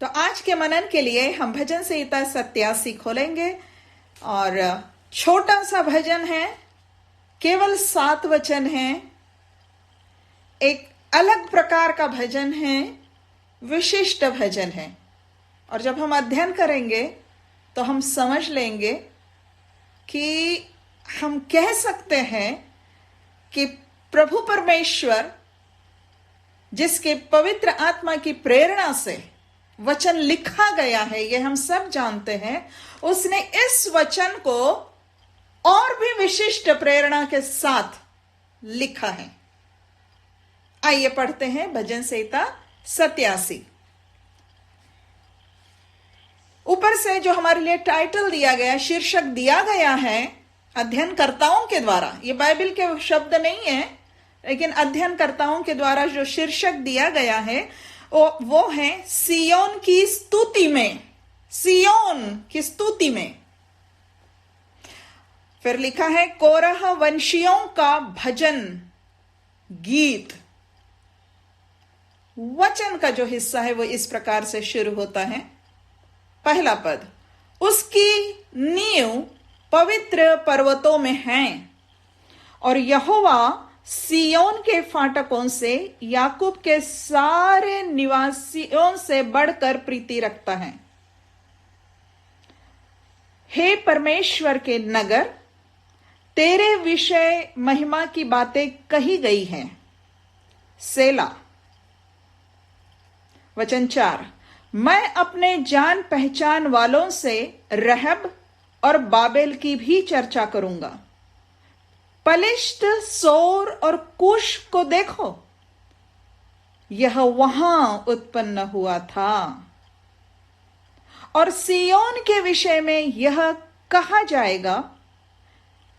तो आज के मनन के लिए हम भजन संहिता 87 खोलेंगे और छोटा सा भजन है, केवल 7 वचन है, एक अलग प्रकार का भजन है, विशिष्ट भजन है। और जब हम अध्ययन करेंगे तो हम समझ लेंगे कि हम कह सकते हैं कि प्रभु परमेश्वर जिसके पवित्र आत्मा की प्रेरणा से वचन लिखा गया है, ये हम सब जानते हैं, उसने इस वचन को और भी विशिष्ट प्रेरणा के साथ लिखा है। आइए पढ़ते हैं भजन संहिता 87। ऊपर से जो हमारे लिए टाइटल दिया गया, शीर्षक दिया गया है अध्ययनकर्ताओं के द्वारा, ये बाइबल के शब्द नहीं है, लेकिन अध्ययनकर्ताओं के द्वारा जो शीर्षक दिया गया है वो है सियोन की स्तुति में। सियोन की स्तुति में। फिर लिखा है कोरह वंशियों का भजन गीत। वचन का जो हिस्सा है वो इस प्रकार से शुरू होता है। पहला पद, उसकी नींव पवित्र पर्वतों में है और यहोवा सियोन के फाटकों से याकूब के सारे निवासियों से बढ़कर प्रीति रखता है। हे परमेश्वर के नगर, तेरे विषय महिमा की बातें कही गई हैं। सेला। वचन 4, मैं अपने जान पहचान वालों से रहब और बाबेल की भी चर्चा करूंगा। पलिश्त, सोर और कुश को देखो, यह वहां उत्पन्न हुआ था। और सियोन के विषय में यह कहा जाएगा,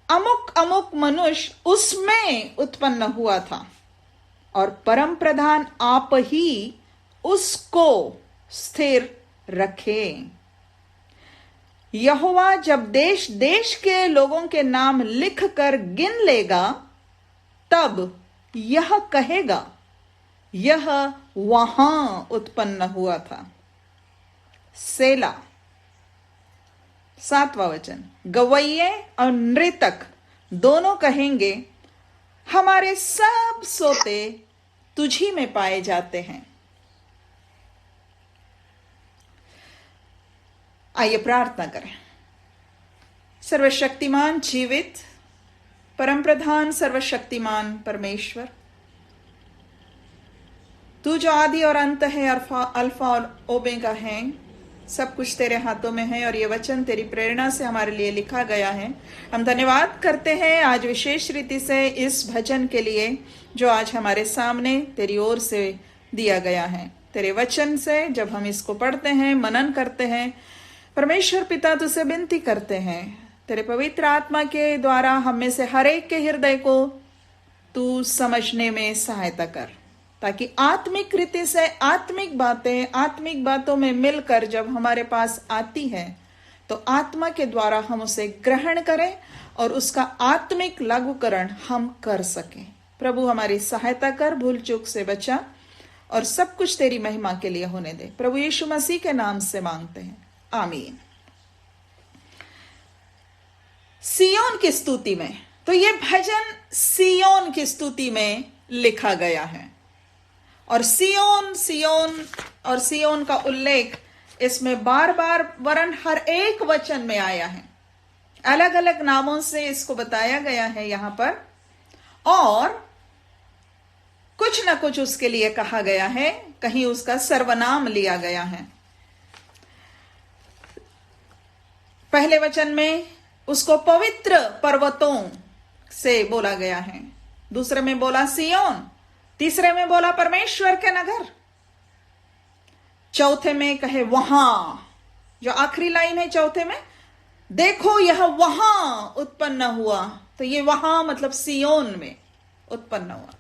अमुक अमुक मनुष्य उसमें उत्पन्न हुआ था और परम प्रधान आप ही उसको स्थिर रखे। यहोवा जब देश देश के लोगों के नाम लिखकर गिन लेगा, तब यह कहेगा, यह वहां उत्पन्न हुआ था। सेला। 7वां वचन, गवैये और नृतक दोनों कहेंगे, हमारे सब सोते तुझी में पाए जाते हैं। आइए प्रार्थना करें। सर्वशक्तिमान जीवित परमप्रधान सर्वशक्तिमान परमेश्वर, तू जो आदि और अंत है, अल्फा और ओमेगा है, सब कुछ तेरे हाथों में है और ये वचन तेरी प्रेरणा से हमारे लिए लिखा गया है। हम धन्यवाद करते हैं आज विशेष रीति से इस भजन के लिए जो आज हमारे सामने तेरी ओर से दिया गया है। तेरे वचन से जब हम इसको पढ़ते हैं, मनन करते हैं, परमेश्वर पिता तुझसे विनती करते हैं, तेरे पवित्र आत्मा के द्वारा हम में से हर एक के हृदय को तू समझने में सहायता कर, ताकि आत्मिक रीति से आत्मिक बातों में मिलकर जब हमारे पास आती है तो आत्मा के द्वारा हम उसे ग्रहण करें और उसका आत्मिक लागूकरण हम कर सकें। प्रभु हमारी सहायता कर, भूल चूक से बचा और सब कुछ तेरी महिमा के लिए होने दे। प्रभु यीशु मसीह के नाम से मांगते हैं, आमीन। सियोन की स्तुति में, तो ये भजन सियोन की स्तुति में लिखा गया है और सियोन का उल्लेख इसमें बार बार वरन हर एक वचन में आया है। अलग अलग नामों से इसको बताया गया है यहां पर और कुछ ना कुछ उसके लिए कहा गया है, कहीं उसका सर्वनाम लिया गया है। पहले वचन में उसको पवित्र पर्वतों से बोला गया है, दूसरे में बोला सियोन, तीसरे में बोला परमेश्वर के नगर, चौथे में कहे वहां, जो आखिरी लाइन है चौथे में, देखो यह वहां उत्पन्न हुआ, तो ये वहां मतलब सियोन में उत्पन्न हुआ।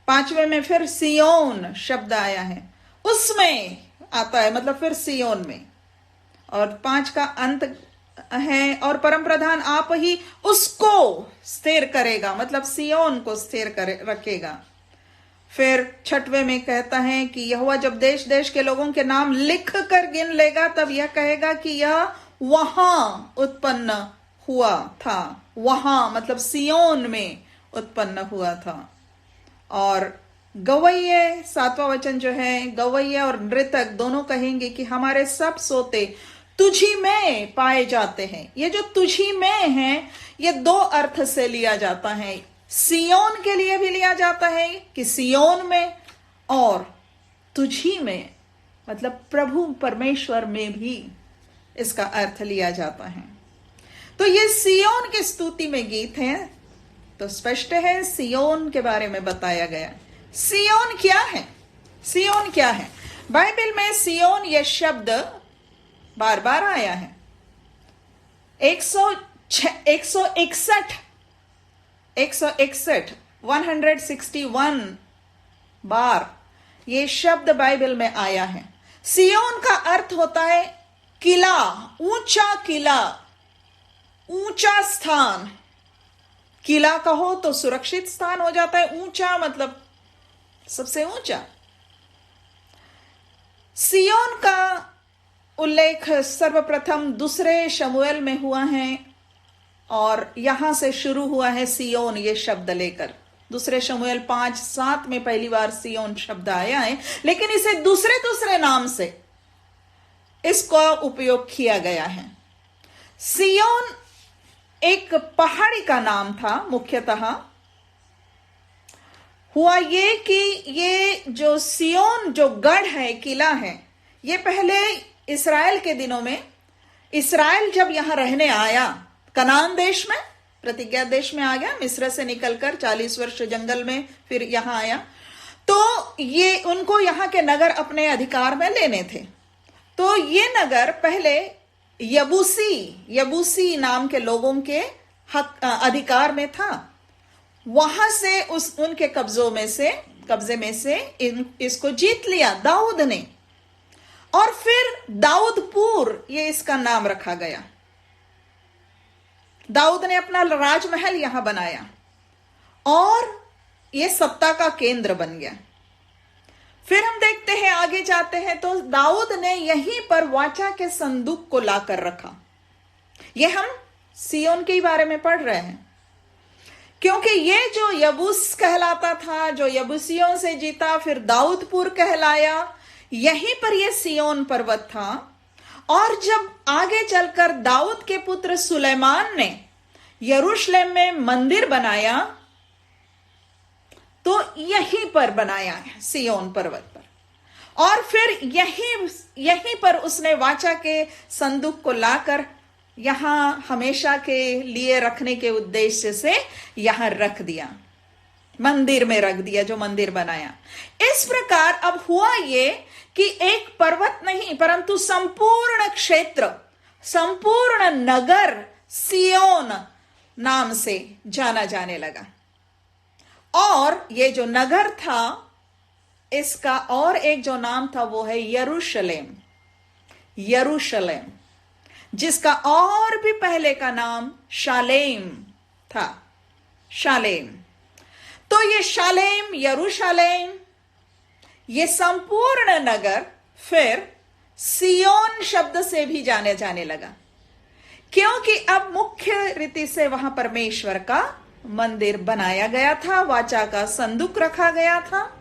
पांचवें में फिर सियोन शब्द आया है, उसमें आता है मतलब फिर सियोन में, और 5 का अंत है और परम प्रधान आप ही उसको स्थिर करेगा, मतलब सियोन को स्थिर रखेगा। फिर 6वें में कहता है कि यहोवा जब देश देश के लोगों के नाम लिख कर गिन लेगा तब यह कहेगा कि यह वहां उत्पन्न हुआ था। वहां मतलब सियोन में उत्पन्न हुआ था। और गवैये 7वां वचन जो है, गवैये और नृतक दोनों कहेंगे कि हमारे सब सोते तुझी में पाए जाते हैं। ये जो तुझी में है ये 2 अर्थ से लिया जाता है। सियोन के लिए भी लिया जाता है कि सियोन में, और तुझी में मतलब प्रभु परमेश्वर में भी इसका अर्थ लिया जाता है। तो ये सियोन की स्तुति में गीत है। तो स्पष्ट है सियोन के बारे में बताया गया। सियोन क्या है? सियोन क्या है? बाइबल में सियोन यह शब्द बार बार आया है। 161 बार ये शब्द बाइबल में आया है। सियोन का अर्थ होता है किला, ऊंचा किला, ऊंचा स्थान। किला कहो तो सुरक्षित स्थान हो जाता है, ऊंचा मतलब सबसे ऊंचा। सियोन का उल्लेख सर्वप्रथम 2 शमूएल में हुआ है और यहां से शुरू हुआ है सियोन ये शब्द लेकर। 2 शमूएल 5:7 में पहली बार सियोन शब्द आया है, लेकिन इसे दूसरे नाम से इसका उपयोग किया गया है। सियोन एक पहाड़ी का नाम था मुख्यतः। हुआ ये कि ये जो सियोन जो गढ़ है, किला है, ये पहले इस्राएल के दिनों में, इस्राएल जब यहां रहने आया कनान देश में, प्रतिज्ञा देश में आ गया, मिस्र से निकलकर 40 वर्ष जंगल में फिर यहां आया, तो ये उनको यहां के नगर अपने अधिकार में लेने थे। तो ये नगर पहले यबूसी नाम के लोगों के अधिकार में था। वहां से उनके कब्जे में से इसको जीत लिया दाऊद ने, और फिर दाऊदपुर ये इसका नाम रखा गया। दाऊद ने अपना राजमहल यहां बनाया और ये सत्ता का केंद्र बन गया। फिर हम देखते हैं, आगे जाते हैं तो दाऊद ने यहीं पर वाचा के संदूक को लाकर रखा। ये हम सियोन के बारे में पढ़ रहे हैं, क्योंकि ये जो यबूस कहलाता था, जो यबूसियों से जीता, फिर दाऊदपुर कहलाया, यहीं पर यह सियोन पर्वत था। और जब आगे चलकर दाऊद के पुत्र सुलेमान ने यरूशलेम में मंदिर बनाया, तो यहीं पर बनाया है सियोन पर्वत पर। और फिर यहीं पर उसने वाचा के संदूक को लाकर यहां हमेशा के लिए रखने के उद्देश्य से यहां रख दिया, मंदिर में रख दिया, जो मंदिर बनाया। इस प्रकार अब हुआ ये कि एक पर्वत नहीं परंतु संपूर्ण क्षेत्र, संपूर्ण नगर सियोन नाम से जाना जाने लगा। और ये जो नगर था, इसका और एक जो नाम था वो है यरूशलेम, जिसका और भी पहले का नाम शालेम था, शालेम। तो ये शालेम, यरूशलेम, ये संपूर्ण नगर फिर सियोन शब्द से भी जाने लगा, क्योंकि अब मुख्य रीति से वहां परमेश्वर का मंदिर बनाया गया था, वाचा का संदूक रखा गया था।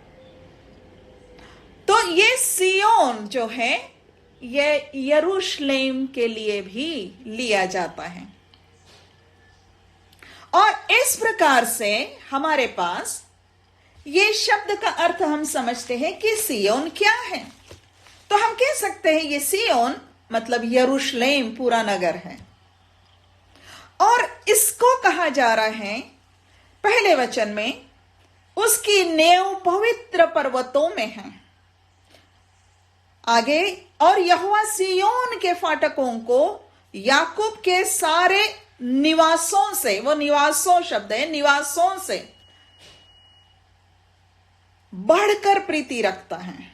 तो ये सियोन जो है ये यरूशलेम के लिए भी लिया जाता है। और इस प्रकार से हमारे पास ये शब्द का अर्थ हम समझते हैं कि सियोन क्या है। तो हम कह सकते हैं ये सियोन मतलब यरूशलेम पूरा नगर है। और इसको कहा जा रहा है पहले वचन में, उसकी नेव पवित्र पर्वतों में है। आगे, और यहोवा सियोन के फाटकों को याकूब के सारे निवासों से, वो निवासों शब्द है, निवासों से बढ़कर प्रीति रखता है,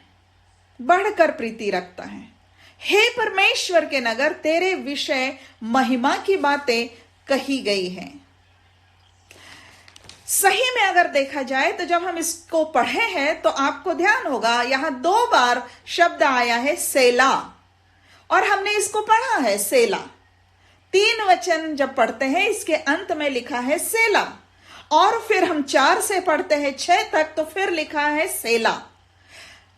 बढ़कर प्रीति रखता है। हे परमेश्वर के नगर, तेरे विषय महिमा की बातें कही गई हैं। सही में अगर देखा जाए तो जब हम इसको पढ़े हैं तो आपको ध्यान होगा यहां 2 बार शब्द आया है सेला, और हमने इसको पढ़ा है सेला। 3 वचन जब पढ़ते हैं इसके अंत में लिखा है सेला, और फिर हम 4 से पढ़ते हैं 6 तक तो फिर लिखा है सेला।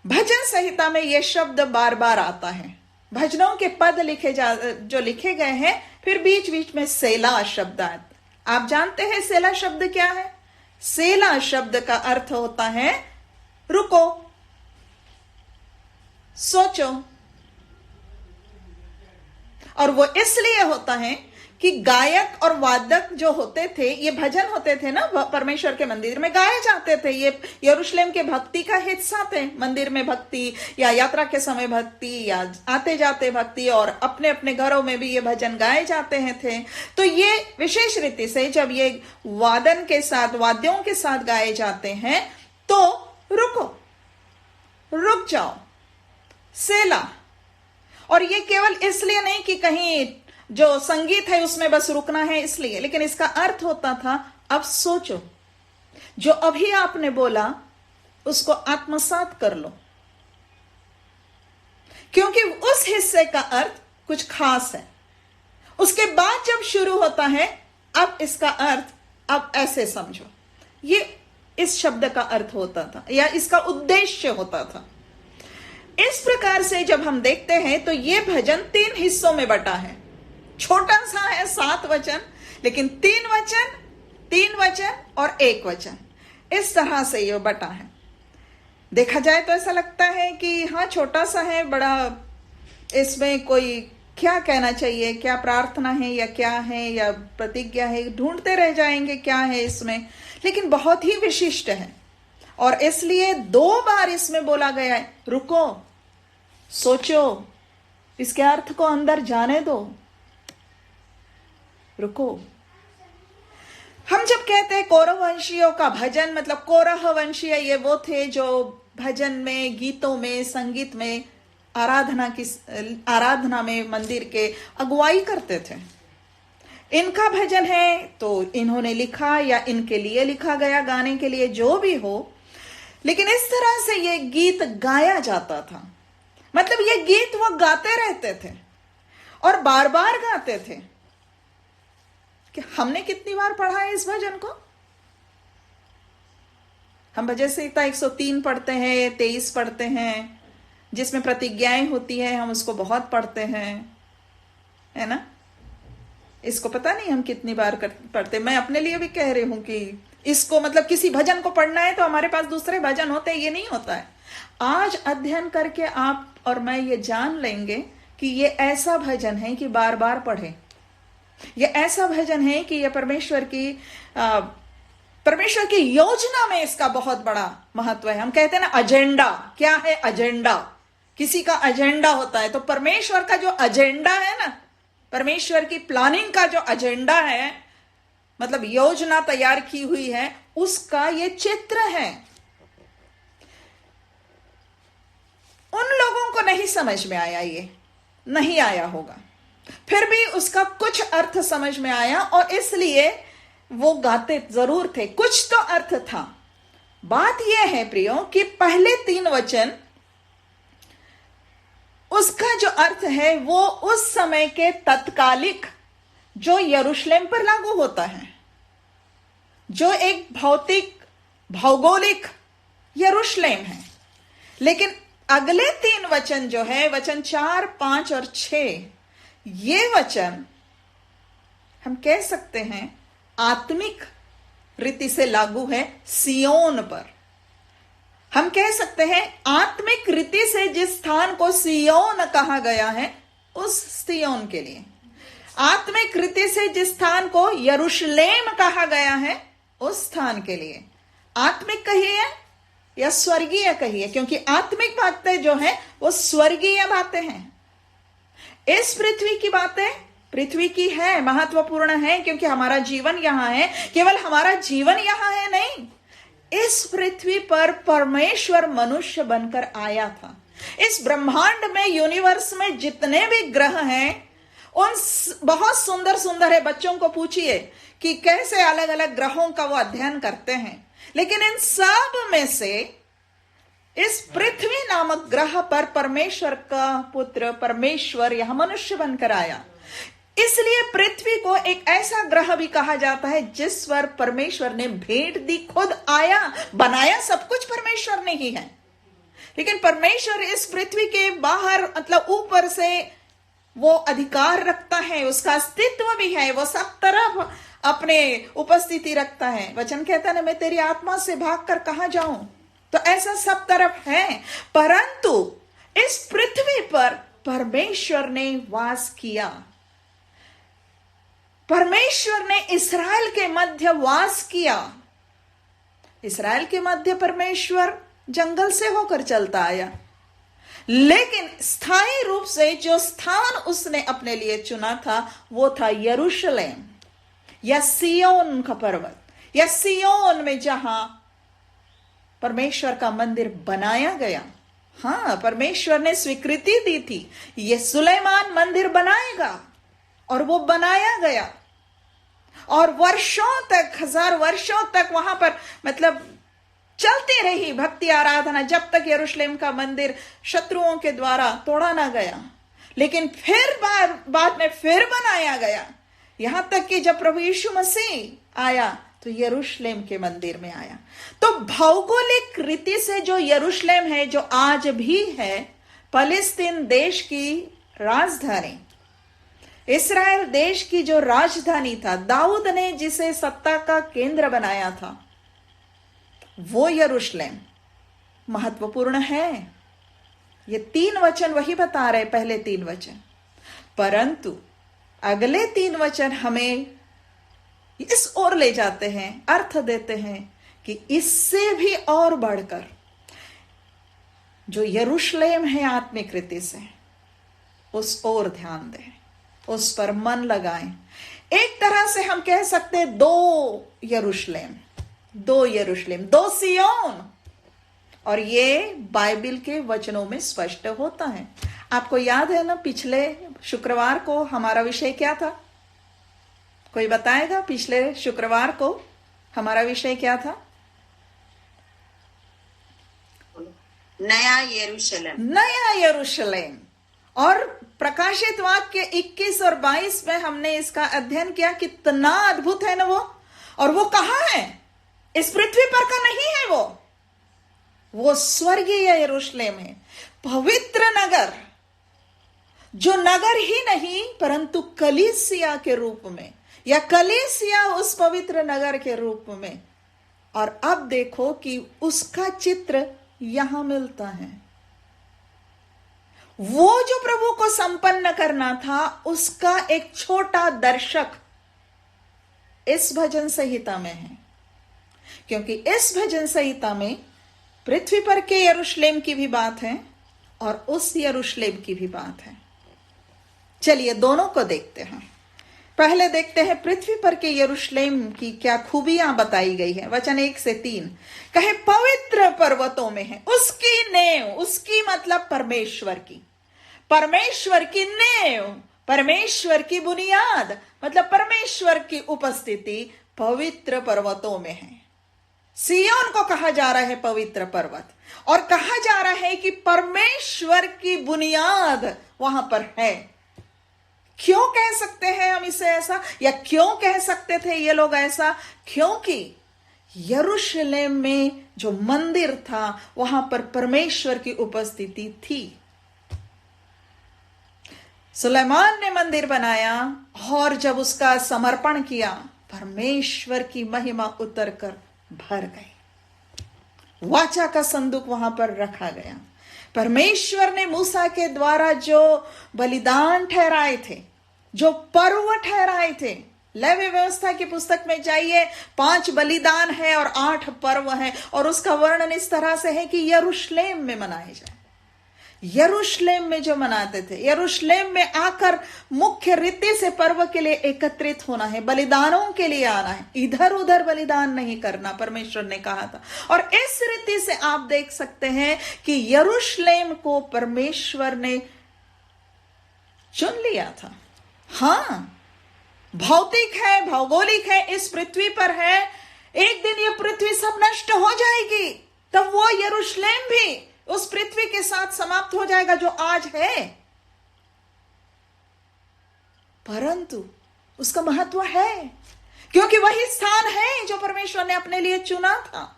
भजन संहिता में यह शब्द बार बार आता है। भजनों के पद जो लिखे गए हैं, फिर बीच बीच में सेला शब्द आता। आप जानते हैं सेला शब्द क्या है? सेला शब्द का अर्थ होता है रुको, सोचो। और वो इसलिए होता है कि गायक और वादक जो होते थे, ये भजन होते थे ना, परमेश्वर के मंदिर में गाए जाते थे। ये यरूशलेम के भक्ति का हिस्सा थे। मंदिर में भक्ति या यात्रा के समय भक्ति या आते जाते भक्ति, और अपने अपने घरों में भी ये भजन गाए जाते हैं थे। तो ये विशेष रीति से जब ये वादन के साथ, वाद्यों के साथ गाए जाते हैं तो रुको, रुक जाओ, सेला। और ये केवल इसलिए नहीं कि कहीं जो संगीत है उसमें बस रुकना है इसलिए, लेकिन इसका अर्थ होता था अब सोचो, जो अभी आपने बोला उसको आत्मसात कर लो, क्योंकि उस हिस्से का अर्थ कुछ खास है। उसके बाद जब शुरू होता है अब इसका अर्थ अब ऐसे समझो, ये इस शब्द का अर्थ होता था या इसका उद्देश्य होता था। इस प्रकार से जब हम देखते हैं तो यह भजन 3 हिस्सों में बटा है। छोटा सा है 7 वचन, लेकिन 3 वचन और 1 वचन, इस तरह से यह बटा है। देखा जाए तो ऐसा लगता है कि हाँ छोटा सा है, बड़ा इसमें कोई क्या कहना चाहिए, क्या प्रार्थना है या क्या है या प्रतिज्ञा है, ढूंढते रह जाएंगे क्या है इसमें, लेकिन बहुत ही विशिष्ट है। और इसलिए 2 बार इसमें बोला गया है रुको, सोचो, इसके अर्थ को अंदर जाने दो, रुको। हम जब कहते हैं कौरव वंशियों का भजन, मतलब कौरव वंशीय ये वो थे जो भजन में, गीतों में, संगीत में, आराधना में मंदिर के अगुवाई करते थे। इनका भजन है तो इन्होंने लिखा या इनके लिए लिखा गया, गाने के लिए, जो भी हो, लेकिन इस तरह से ये गीत गाया जाता था। मतलब ये गीत वो गाते रहते थे और बार बार गाते थे। कि हमने कितनी बार पढ़ा है इस भजन को? हम भजन संहिता 103 पढ़ते हैं, 23 पढ़ते हैं, जिसमें प्रतिज्ञाएं होती है, हम उसको बहुत पढ़ते हैं, है ना? इसको पता नहीं हम कितनी बार पढ़ते। मैं अपने लिए भी कह रही हूं कि इसको, मतलब किसी भजन को पढ़ना है तो हमारे पास दूसरे भजन होते हैं, ये नहीं होता है। आज अध्ययन करके आप और मैं ये जान लेंगे कि ये ऐसा भजन है कि बार बार पढ़े। ये ऐसा भजन है कि ये परमेश्वर की योजना में इसका बहुत बड़ा महत्व है। हम कहते हैं ना एजेंडा, क्या है एजेंडा? किसी का एजेंडा होता है, तो परमेश्वर का जो एजेंडा है ना, परमेश्वर की प्लानिंग का जो एजेंडा है, मतलब योजना तैयार की हुई है, उसका ये चित्र है। उन लोगों को नहीं समझ में आया, ये नहीं आया होगा, फिर भी उसका कुछ अर्थ समझ में आया और इसलिए वो गाते जरूर थे। कुछ तो अर्थ था। बात यह है प्रियो कि पहले 3 वचन, उसका जो अर्थ है वो उस समय के तत्कालिक, जो यरूशलेम पर लागू होता है, जो एक भौतिक भौगोलिक यरूशलेम है। लेकिन अगले 3 वचन जो है, वचन 4, 5 और 6, ये वचन हम कह सकते हैं आत्मिक रीति से लागू है सियोन पर। हम कह सकते हैं आत्मिक रीति से जिस स्थान को सियोन कहा गया है, उस सियोन के लिए। आत्मिक रीति से जिस स्थान को यरूशलेम कहा गया है, उस स्थान के लिए। आत्मिक कहिए या स्वर्गीय कहिए, क्योंकि आत्मिक बातें जो है वो स्वर्गीय बातें हैं। इस पृथ्वी की बातें पृथ्वी की है, महत्वपूर्ण है, क्योंकि हमारा जीवन यहां है। केवल हमारा जीवन यहां है नहीं, इस पृथ्वी पर परमेश्वर मनुष्य बनकर आया था। इस ब्रह्मांड में, यूनिवर्स में जितने भी ग्रह हैं, उन बहुत सुंदर सुंदर है, बच्चों को पूछिए कि कैसे अलग अलग ग्रहों का वो अध्ययन करते हैं, लेकिन इन सब में से इस पृथ्वी नामक ग्रह पर परमेश्वर का पुत्र परमेश्वर यह मनुष्य बनकर आया। इसलिए पृथ्वी को एक ऐसा ग्रह भी कहा जाता है जिस पर परमेश्वर ने भेंट दी, खुद आया, बनाया सब कुछ परमेश्वर ने ही है। लेकिन परमेश्वर इस पृथ्वी के बाहर मतलब ऊपर से वो अधिकार रखता है, उसका अस्तित्व भी है, वो सब तरफ अपने उपस्थिति रखता है। वचन कहता है ना, मैं तेरी आत्मा से भागकर कहां जाऊं, तो ऐसा सब तरफ है। परंतु इस पृथ्वी पर परमेश्वर ने वास किया। परमेश्वर ने इस्राएल के मध्य वास किया। इस्राएल के मध्य परमेश्वर जंगल से होकर चलता आया, लेकिन स्थायी रूप से जो स्थान उसने अपने लिए चुना था वो था यरूशलेम या सियोन का पर्वत, या सियोन में जहां परमेश्वर का मंदिर बनाया गया। हां, परमेश्वर ने स्वीकृति दी थी, ये सुलेमान मंदिर बनाएगा, और वो बनाया गया। और वर्षों तक, 1000 वर्षों तक वहां पर मतलब चलती रही भक्ति आराधना, जब तक यरूशलेम का मंदिर शत्रुओं के द्वारा तोड़ा ना गया। लेकिन फिर बाद में फिर बनाया गया, यहां तक कि जब प्रभु यीशु मसीह आया तो यरूशलेम के मंदिर में आया। तो भौगोलिक रीति से जो यरूशलेम है, जो आज भी है फलस्तीन देश की राजधानी, इस्राएल देश की जो राजधानी था, दाऊद ने जिसे सत्ता का केंद्र बनाया था, वो यरूशलेम महत्वपूर्ण है। ये 3 वचन वही बता रहे, पहले 3 वचन। परंतु अगले 3 वचन हमें इस ओर ले जाते हैं, अर्थ देते हैं कि इससे भी और बढ़कर जो यरूशलेम है आत्मिक रीति से, उस ओर ध्यान दें, उस पर मन लगाएं। एक तरह से हम कह सकते हैं 2 यरूशलेम, 2 सियोन। और ये बाइबल के वचनों में स्पष्ट होता है। आपको याद है ना, पिछले शुक्रवार को हमारा विषय क्या था? कोई बताएगा? पिछले शुक्रवार को हमारा विषय क्या था? नया यरूशलेम। नया यरूशलेम। और प्रकाशित वाक्य 21 और 22 में हमने इसका अध्ययन किया। कितना अद्भुत है ना वो। और वो कहां है? इस पृथ्वी पर का नहीं है वो स्वर्गीय यरूशलेम है, पवित्र नगर, जो नगर ही नहीं परंतु कलीसिया के रूप में, या कलीसिया उस पवित्र नगर के रूप में। और अब देखो कि उसका चित्र यहां मिलता है। वो जो प्रभु को संपन्न करना था, उसका एक छोटा दर्शक इस भजन संहिता में है। क्योंकि इस भजन संहिता में पृथ्वी पर के यरूशलेम की भी बात है और उस यरूशलेम की भी बात है। चलिए दोनों को देखते हैं। पहले देखते हैं पृथ्वी पर के यरूशलेम की क्या खूबियां बताई गई है। वचन 1 से 3 कहे, पवित्र पर्वतों में है उसकी नेव, उसकी मतलब परमेश्वर की, परमेश्वर की नेव, परमेश्वर की बुनियाद, मतलब परमेश्वर की उपस्थिति पवित्र पर्वतों में है। सियोन को कहा जा रहा है पवित्र पर्वत, और कहा जा रहा है कि परमेश्वर की बुनियाद वहां पर है। क्यों कह सकते हैं हम इसे ऐसा, या क्यों कह सकते थे ये लोग ऐसा? क्योंकि यरूशलेम में जो मंदिर था वहां पर परमेश्वर की उपस्थिति थी। सुलेमान ने मंदिर बनाया और जब उसका समर्पण किया, परमेश्वर की महिमा उतरकर भर गई। वाचा का संदूक वहां पर रखा गया। परमेश्वर ने मूसा के द्वारा जो बलिदान ठहराए थे, जो पर्व ठहराए थे, लेवी व्यवस्था की पुस्तक में जाइए, 5 बलिदान है और 8 पर्व है, और उसका वर्णन इस तरह से है कि यरूशलेम में मनाए जाए। यरूशलेम में जो मनाते थे, यरूशलेम में आकर मुख्य रीति से पर्व के लिए एकत्रित होना है, बलिदानों के लिए आना है, इधर उधर बलिदान नहीं करना, परमेश्वर ने कहा था। और इस रीति से आप देख सकते हैं कि यरूशलेम को परमेश्वर ने चुन लिया था। हाँ, भौतिक है, भौगोलिक है, इस पृथ्वी पर है। एक दिन ये पृथ्वी सब नष्ट हो जाएगी, तब वो यरूशलेम भी उस पृथ्वी के साथ समाप्त हो जाएगा जो आज है। परंतु उसका महत्व है, क्योंकि वही स्थान है जो परमेश्वर ने अपने लिए चुना था,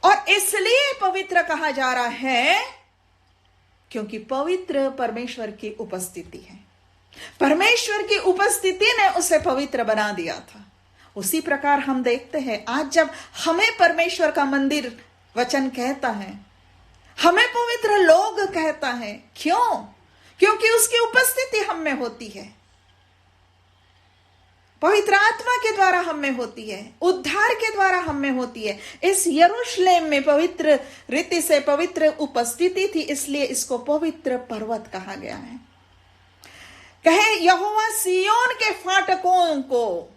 और इसलिए पवित्र कहा जा रहा है, क्योंकि पवित्र परमेश्वर की उपस्थिति है। परमेश्वर की उपस्थिति ने उसे पवित्र बना दिया था। उसी प्रकार हम देखते हैं आज जब हमें परमेश्वर का मंदिर वचन कहता है, हमें पवित्र लोग कहता है, क्यों? क्योंकि उसकी उपस्थिति हम में होती है, पवित्र आत्मा के द्वारा हम में होती है, उद्धार के द्वारा हम में होती है। इस यरूशलेम में पवित्र रीति से पवित्र उपस्थिति थी, इसलिए इसको पवित्र पर्वत कहा गया है। कहे यहोवा सिय्योन के फाटकों को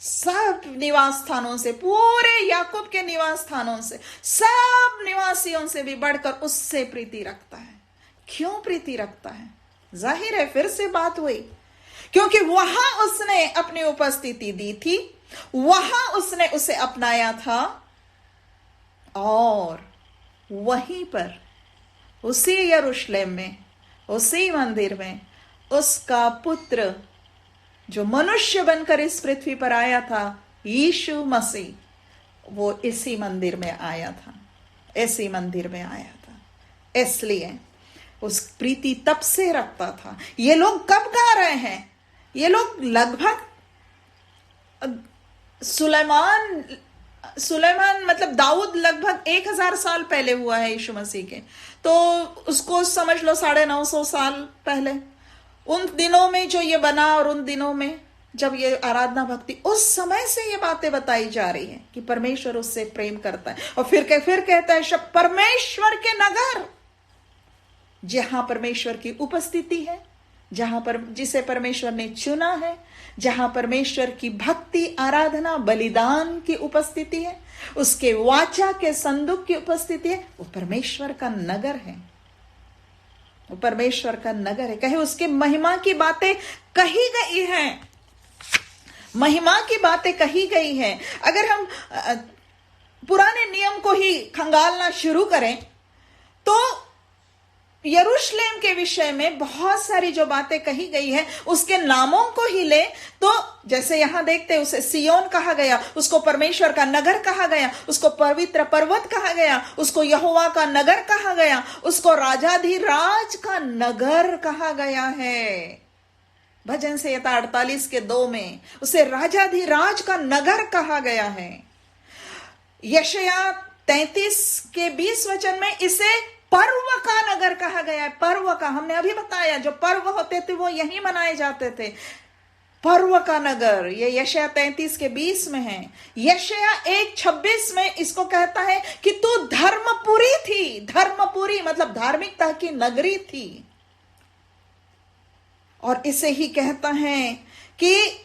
सब निवास स्थानों से, पूरे याकूब के निवास स्थानों से, सब निवासियों से भी बढ़कर उससे प्रीति रखता है। क्यों प्रीति रखता है? जाहिर है, फिर से बात हुई, क्योंकि वहां उसने अपनी उपस्थिति दी थी, वहां उसने उसे अपनाया था, और वहीं पर उसी यरूशलेम में, उसी मंदिर में उसका पुत्र जो मनुष्य बनकर इस पृथ्वी पर आया था, यीशु मसीह, वो इसी मंदिर में आया था, इसी मंदिर में आया था। इसलिए उस प्रीति तब से रखता था। ये लोग कब गा रहे हैं? ये लोग लगभग सुलेमान मतलब दाऊद लगभग 1000 साल पहले हुआ है यीशु मसीह के, तो उसको समझ लो 950 साल पहले। उन दिनों में जो ये बना, और उन दिनों में जब ये आराधना भक्ति, उस समय से ये बातें बताई जा रही है कि परमेश्वर उससे प्रेम करता है। और फिर कहता है शब्द परमेश्वर के नगर, जहां परमेश्वर की उपस्थिति है, जहां पर जिसे परमेश्वर ने चुना है, जहां परमेश्वर की भक्ति, आराधना, बलिदान की उपस्थिति है, उसके वाचा के संदूक की उपस्थिति है, वो परमेश्वर का नगर है, वो परमेश्वर का नगर है। कहे उसके महिमा की बातें कही गई हैं, महिमा की बातें कही गई हैं। अगर हम पुराने नियम को ही खंगालना शुरू करें तो यरूशलेम के विषय में बहुत सारी जो बातें कही गई है, उसके नामों को ही ले तो जैसे यहां देखते, उसे सिय्योन कहा गया, उसको परमेश्वर का नगर कहा गया, उसको पवित्र पर्वत कहा गया, उसको यहोवा का नगर कहा गया, उसको राजाधिराज का नगर कहा गया है। भजन संहिता 48 के 2 में उसे राजाधिराज का नगर कहा गया है। यशायाह 33 के 20 वचन में इसे पर्व का नगर कहा गया है। पर्व का, हमने अभी बताया, जो पर्व होते थे वो यही मनाए जाते थे। पर्व का नगर, ये यशायाह 33 के 20 में है। यशायाह 1:26 में इसको कहता है कि तू धर्मपुरी थी। धर्मपुरी मतलब धार्मिकता की नगरी थी। और इसे ही कहता है कि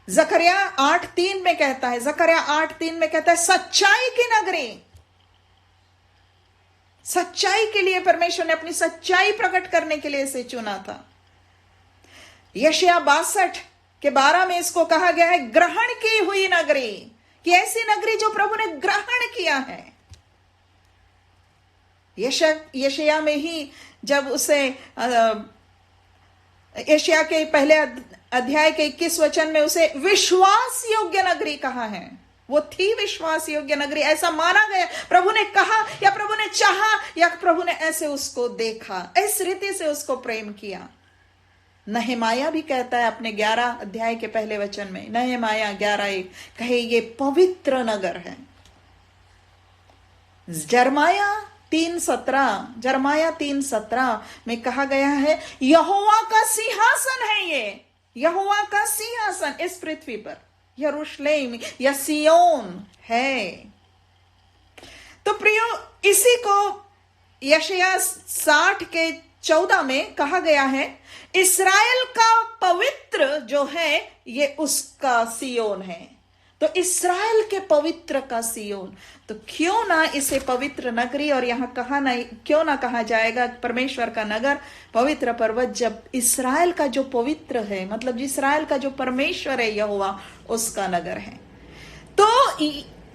जकरिया 8:3 में कहता है, जकरिया 8:3 में कहता है सच्चाई की नगरी। सच्चाई के लिए परमेश्वर ने अपनी सच्चाई प्रकट करने के लिए इसे चुना था। यशायाह 62 के 12 में इसको कहा गया है ग्रहण की हुई नगरी, कि ऐसी नगरी जो प्रभु ने ग्रहण किया है। यशायाह में ही जब उसे यशायाह के पहले अध्याय के 21 वचन में उसे विश्वास योग्य नगरी कहा है। वो थी विश्वास योग्य नगरी, ऐसा माना गया। प्रभु ने कहा या प्रभु ने चाहा या प्रभु ने ऐसे उसको देखा, इस रीति से उसको प्रेम किया। नहमाया भी कहता है अपने 11 अध्याय के पहले वचन में, नहमाया 11:1 कहे ये पवित्र नगर है। जरमाया 3:17 में कहा गया है यहोवा का सिंहासन है, ये यहोवा का सिंहासन इस पृथ्वी पर यरूशलेम या सिय्योन है। तो प्रियो, इसी को यशायाह 60 के 14 में कहा गया है इस्राएल का पवित्र जो है ये उसका सिय्योन है। तो इस्राएल के पवित्र का सियोन, तो क्यों ना इसे पवित्र नगरी, और यहां कहा नहीं, क्यों ना कहा जाएगा परमेश्वर का नगर, पवित्र पर्वत, जब इस्राएल का जो पवित्र है, मतलब इस्राएल का जो परमेश्वर है यहोवा, उसका नगर है। तो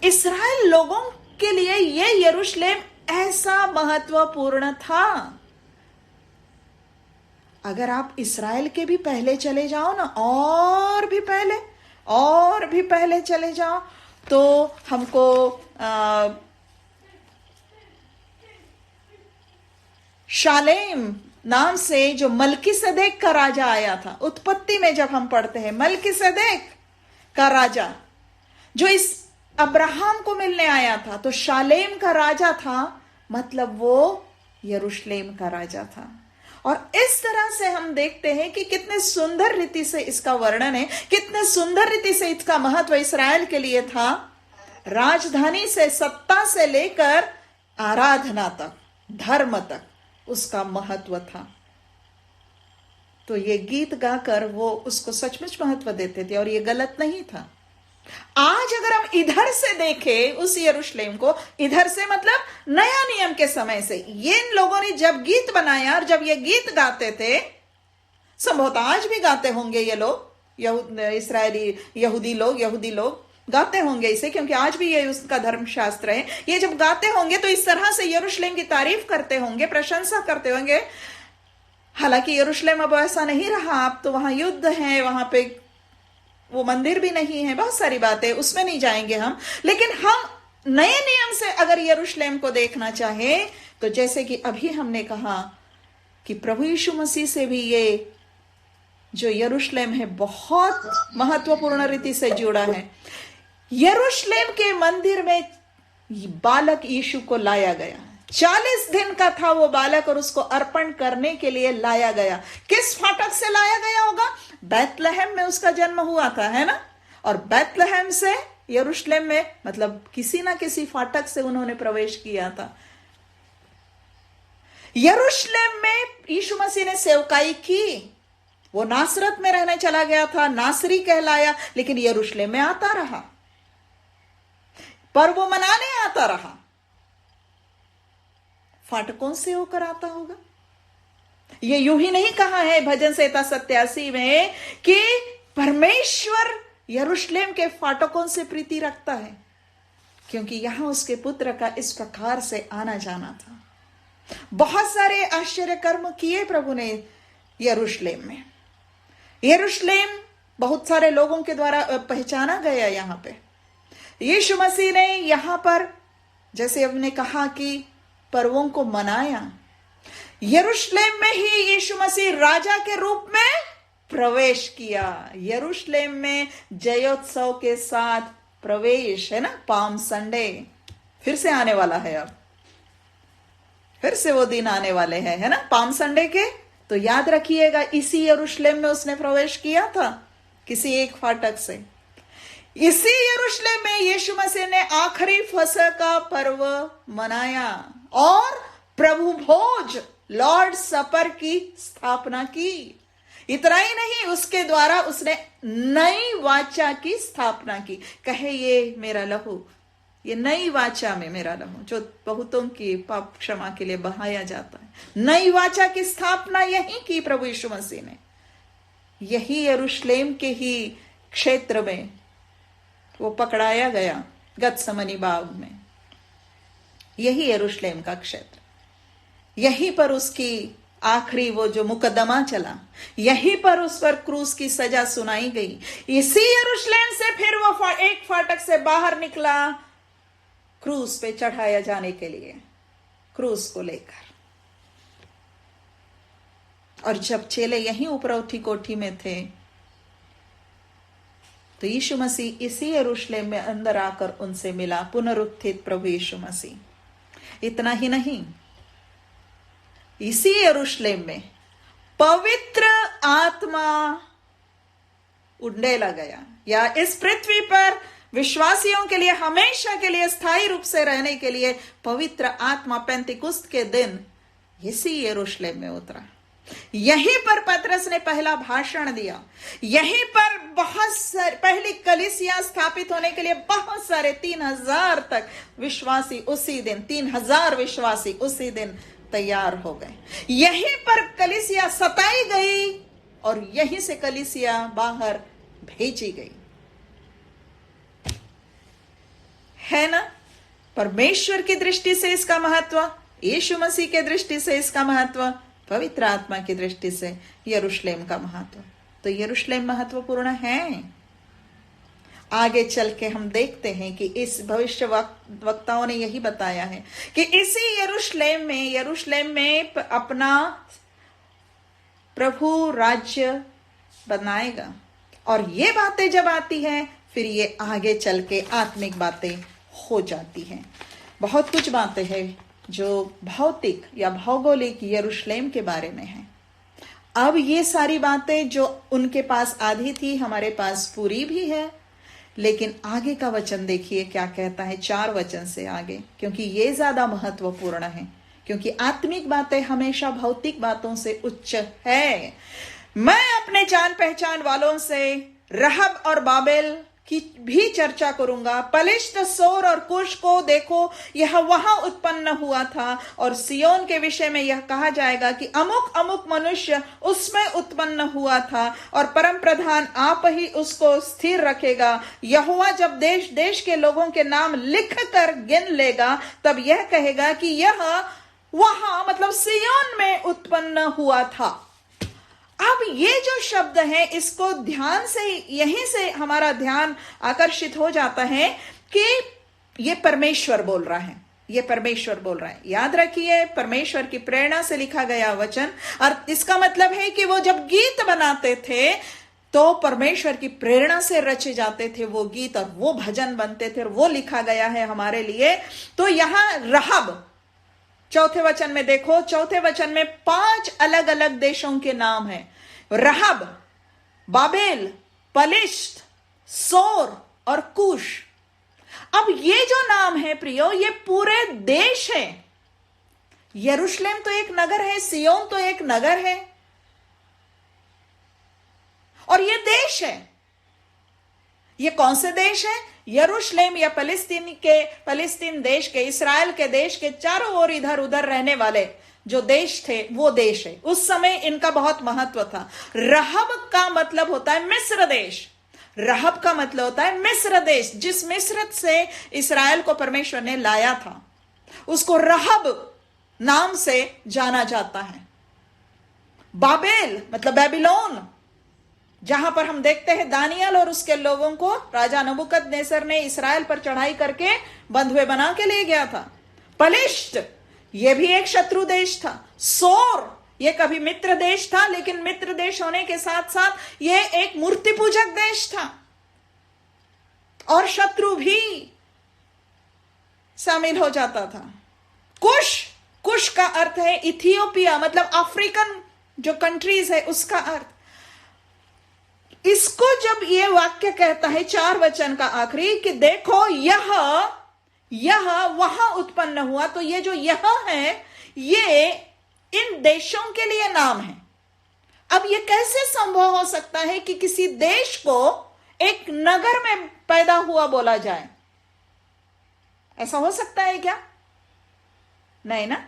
इस्राएल लोगों के लिए ये यरूशलेम ऐसा महत्वपूर्ण था। अगर आप इस्राएल के भी पहले चले जाओ ना, और भी पहले चले जाओ, तो हमको शालेम नाम से जो मलकीसदेक का राजा आया था, उत्पत्ति में जब हम पढ़ते हैं मलकीसदेक का राजा जो इस अब्राहम को मिलने आया था, तो शालेम का राजा था, मतलब वो यरूशलेम का राजा था। और इस तरह से हम देखते हैं कि कितने सुंदर रीति से इसका वर्णन है, कितने सुंदर रीति से इसका महत्व इस्राएल के लिए था। राजधानी से, सत्ता से लेकर आराधना तक, धर्म तक उसका महत्व था। तो ये गीत गाकर वो उसको सचमुच महत्व देते थे, और ये गलत नहीं था। आज अगर हम इधर से देखें उस यरूशलेम को, इधर से मतलब नया नियम के समय से, ये इन लोगों ने जब गीत बनाया और जब ये गीत गाते थे, संभवतः आज भी गाते होंगे ये लोग, इस्राएली यहूदी लोग गाते होंगे इसे, क्योंकि आज भी ये उसका धर्मशास्त्र है। ये जब गाते होंगे तो इस तरह से यरूशलेम की तारीफ करते होंगे, प्रशंसा करते होंगे। हालांकि यरूशलेम अब ऐसा नहीं रहा, अब तो वहां युद्ध है, वहां पे वो मंदिर भी नहीं है, बहुत सारी बातें, उसमें नहीं जाएंगे हम। लेकिन हम नए नियम से अगर यरूशलेम को देखना चाहें, तो जैसे कि अभी हमने कहा कि प्रभु यीशु मसीह से भी ये जो यरूशलेम है बहुत महत्वपूर्ण रीति से जुड़ा है। यरूशलेम के मंदिर में बालक यीशु को लाया गया, 40 दिन का था वो बालक, और उसको अर्पण करने के लिए लाया गया। किस फाटक से लाया गया होगा? बैतलहम में उसका जन्म हुआ था, है ना। और बैतलहम से यरूशलेम में, मतलब किसी ना किसी फाटक से उन्होंने प्रवेश किया था। यरूशलेम में यीशु मसीह ने सेवकाई की। वो नासरत में रहने चला गया था, नासरी कहलाया, लेकिन यरूशलेम में आता रहा, पर वो मनाने आता रहा। फाटकों से होकर आता होगा। ये यूं ही नहीं कहा है भजन संहिता 87 में कि परमेश्वर यरूशलेम के फाटकों से प्रीति रखता है, क्योंकि यहां उसके पुत्र का इस प्रकार से आना जाना था। बहुत सारे आश्चर्य कर्म किए प्रभु ने यरूशलेम में। यरूशलेम बहुत सारे लोगों के द्वारा पहचाना गया। यहां पे यीशु मसीह ने यहां पर, जैसे हमने कहा कि पर्वों को मनाया, यरूशलेम में ही यीशु मसीह राजा के रूप में प्रवेश किया। यरूशलेम में जयोत्सव के साथ प्रवेश, है ना। पाम संडे फिर से आने वाला है, अब फिर से वो दिन आने वाले हैं, है ना, पाम संडे के। तो याद रखिएगा, इसी यरूशलेम में उसने प्रवेश किया था, किसी एक फाटक से। इसी यरूशलेम में यीशु मसीह ने आखिरी फसह का पर्व मनाया और प्रभु भोज, लॉर्ड सपर की स्थापना की। इतना ही नहीं, उसके द्वारा उसने नई वाचा की स्थापना की। कहे ये मेरा लहू, ये नई वाचा में मेरा लहू, जो बहुतों की पाप क्षमा के लिए बहाया जाता है। नई वाचा की स्थापना यही की प्रभु यीशु मसीह ने। यही यरूशलेम के ही क्षेत्र में वो पकड़ाया गया, गतसमनी बाग में। यही यरूशलेम का क्षेत्र, यहीं पर उसकी आखिरी वो जो मुकदमा चला, यहीं पर उस पर क्रूस की सजा सुनाई गई। इसी यरूशलेम से फिर वो एक फाटक से बाहर निकला क्रूस पे चढ़ाया जाने के लिए, क्रूस को लेकर। और जब चेले यहीं उपरौठी कोठी में थे, तो यीशु मसीह इसी यरूशलेम में अंदर आकर उनसे मिला, पुनरुत्थित प्रभु यीशु मसीह। इतना ही नहीं, इसी यरूशलेम में पवित्र आत्मा उंडेला गया, या इस पृथ्वी पर विश्वासियों के लिए हमेशा के लिए स्थायी रूप से रहने के लिए पवित्र आत्मा पेंतिकुस्त के दिन इसी यरूशलेम में उतरा। यहीं पर पतरस ने पहला भाषण दिया, यहीं पर बहुत सारे पहली कलीसिया स्थापित होने के लिए बहुत सारे 3000 तक विश्वासी उसी दिन 3000 विश्वासी उसी दिन तैयार हो गए। यहीं पर कलीसिया सताई गई और यहीं से कलीसिया बाहर भेजी गई, है ना। परमेश्वर की दृष्टि से इसका महत्व, यीशु मसीह के दृष्टि से इसका महत्व, पवित्र आत्मा की दृष्टि से यरूशलेम का महत्व। तो यरूशलेम महत्वपूर्ण है। आगे चल के हम देखते हैं कि इस भविष्य वक्ताओं ने यही बताया है कि इसी यरूशलेम में अपना प्रभु राज्य बनाएगा। और ये बातें जब आती हैं, फिर ये आगे चल के आत्मिक बातें हो जाती हैं। बहुत कुछ बातें हैं जो भौतिक या भौगोलिक यरूशलेम के बारे में है। अब ये सारी बातें जो उनके पास आधी थी, हमारे पास पूरी भी है। लेकिन आगे का वचन देखिए क्या कहता है, 4 वचन से आगे, क्योंकि ये ज्यादा महत्वपूर्ण है, क्योंकि आत्मिक बातें हमेशा भौतिक बातों से उच्च है। मैं अपने जान पहचान वालों से रहब और बाबेल की भी चर्चा करूंगा। पलिश्त, सोर और कुश को देखो, यह वहां उत्पन्न हुआ था, और सियोन के विषय में यह कहा जाएगा कि अमुक अमुक मनुष्य उसमें उत्पन्न हुआ था, और परम प्रधान आप ही उसको स्थिर रखेगा। यहोवा जब देश देश के लोगों के नाम लिख कर गिन लेगा, तब यह कहेगा कि यह वहां मतलब सियोन में उत्पन्न हुआ था। अब ये जो शब्द है, इसको ध्यान से, यहीं से हमारा ध्यान आकर्षित हो जाता है कि ये परमेश्वर बोल रहा है, ये परमेश्वर बोल रहा है। याद रखिए, परमेश्वर की प्रेरणा से लिखा गया वचन, और इसका मतलब है कि वो जब गीत बनाते थे तो परमेश्वर की प्रेरणा से रचे जाते थे वो गीत, और वो भजन बनते थे, और वो लिखा गया है हमारे लिए। तो यहां रहब, चौथे वचन में देखो, चौथे वचन में 5 अलग अलग देशों के नाम हैं। रहब, बाबेल, पलिश्त, सोर और कुश। अब ये जो नाम है प्रियो, ये पूरे देश है। यरूशलेम तो एक नगर है, सियोन तो एक नगर है, और ये देश है। ये कौन से देश है? यरूशलेम या फलस्तीन देश के, इस्राएल के देश के चारों ओर इधर उधर रहने वाले जो देश थे, वो देश है। उस समय इनका बहुत महत्व था। रहब का मतलब होता है मिस्र देश। रहब का मतलब होता है मिस्र देश, जिस मिस्र से इस्राएल को परमेश्वर ने लाया था, उसको रहब नाम से जाना जाता है। बाबेल मतलब बेबीलोन, जहां पर हम देखते हैं दानियल और उसके लोगों को राजा नबूकदनेस्सर ने इस्राएल पर चढ़ाई करके बंधुए बना के ले गया था। पलिश्त, यह भी एक शत्रु देश था। सोर, यह कभी मित्र देश था, लेकिन मित्र देश होने के साथ साथ यह एक मूर्ति पूजक देश था, और शत्रु भी शामिल हो जाता था। कुश का अर्थ है इथियोपिया, मतलब अफ्रीकन जो कंट्रीज है उसका अर्थ। इसको जब ये वाक्य कहता है 4 वचन का आखिरी कि देखो यह वहां उत्पन्न हुआ, तो ये जो यह है, ये इन देशों के लिए नाम है। अब ये कैसे संभव हो सकता है कि किसी देश को एक नगर में पैदा हुआ बोला जाए? ऐसा हो सकता है क्या? नहीं ना।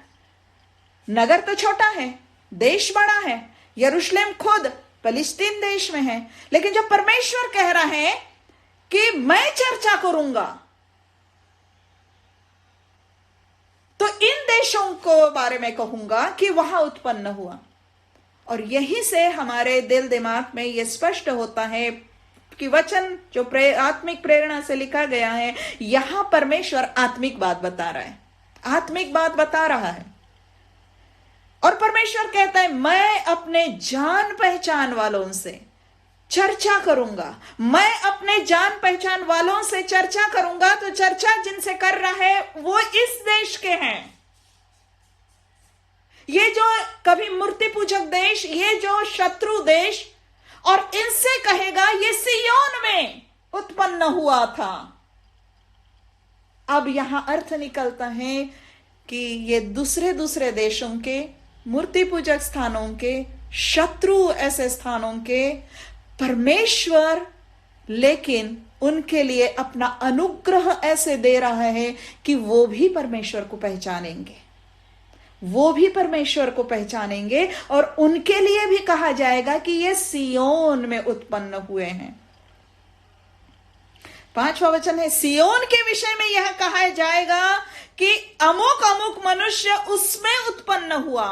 नगर तो छोटा है, देश बड़ा है। यरूशलेम खुद फलस्तीन देश में है, लेकिन जो परमेश्वर कह रहा है कि मैं चर्चा करूंगा, तो इन देशों को बारे में कहूंगा कि वहां उत्पन्न हुआ। और यहीं से हमारे दिल दिमाग में यह स्पष्ट होता है कि वचन जो आत्मिक प्रेरणा से लिखा गया है, यहां परमेश्वर आत्मिक बात बता रहा है, आत्मिक बात बता रहा है। और परमेश्वर कहता है मैं अपने जान पहचान वालों से चर्चा करूंगा, मैं अपने जान पहचान वालों से चर्चा करूंगा। तो चर्चा जिनसे कर रहा है वो इस देश के हैं। ये जो कभी मूर्ति पूजक देश, ये जो शत्रु देश, और इनसे कहेगा ये सियोन में उत्पन्न हुआ था। अब यहां अर्थ निकलता है कि ये दूसरे देशों के मूर्ति पूजक स्थानों के, शत्रु ऐसे स्थानों के, परमेश्वर लेकिन उनके लिए अपना अनुग्रह ऐसे दे रहा है कि वो भी परमेश्वर को पहचानेंगे, वो भी परमेश्वर को पहचानेंगे, और उनके लिए भी कहा जाएगा कि ये सियोन में उत्पन्न हुए हैं। 5वां वचन है, सियोन के विषय में यह कहा जाएगा कि अमुक अमुक मनुष्य उसमें उत्पन्न हुआ।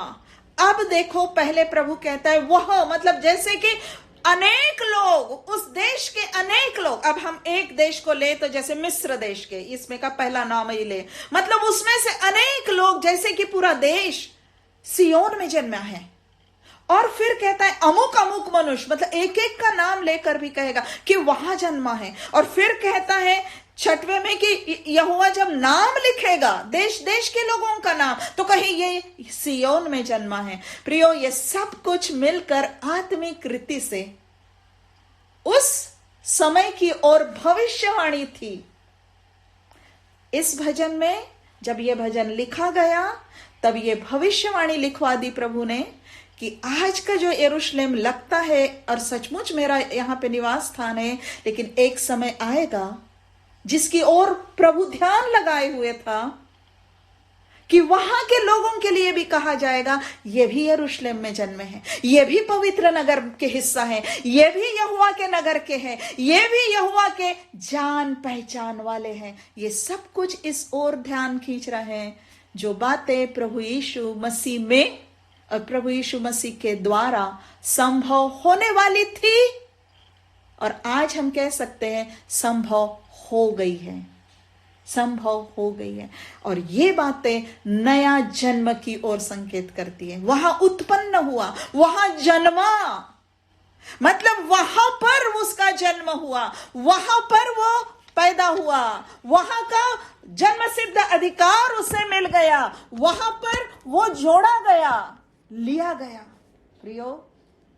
अब देखो, पहले प्रभु कहता है वह, मतलब जैसे कि अनेक लोग, उस देश के अनेक लोग। अब हम एक देश को ले तो जैसे मिस्र देश के, इसमें का पहला नाम ही ले, मतलब उसमें से अनेक लोग, जैसे कि पूरा देश सियोन में जन्मा है। और फिर कहता है अमुक अमुक मनुष्य, मतलब एक एक का नाम लेकर भी कहेगा कि वहां जन्मा है। और फिर कहता है 6वें में कि यहोवा जब नाम लिखेगा देश देश के लोगों का नाम, तो कहे ये सियोन में जन्मा है। प्रियो, ये सब कुछ मिलकर आत्मिक रीति से उस समय की ओर भविष्यवाणी थी। इस भजन में जब यह भजन लिखा गया, तब यह भविष्यवाणी लिखवा दी प्रभु ने कि आज का जो यरूशलेम लगता है, और सचमुच मेरा यहां पे निवास स्थान है, लेकिन एक समय आएगा जिसकी ओर प्रभु ध्यान लगाए हुए था कि वहां के लोगों के लिए भी कहा जाएगा ये भी यरूशलेम में जन्मे हैं, ये भी पवित्र नगर के हिस्सा है, ये भी यहोवा के नगर के हैं, ये भी यहोवा के जान पहचान वाले हैं। ये सब कुछ इस ओर ध्यान खींच रहे हैं, जो बातें प्रभु यीशु मसीह में और प्रभु यीशु मसीह के द्वारा संभव होने वाली थी, और आज हम कह सकते हैं संभव हो गई है, संभव हो गई है। और ये बातें नया जन्म की ओर संकेत करती है। वहां उत्पन्न हुआ, वहां जन्मा, मतलब वहां पर उसका जन्म हुआ, वहां पर वो पैदा हुआ, वहां का जन्म सिद्ध अधिकार उसे मिल गया, वहां पर वो जोड़ा गया, लिया गया। प्रियो,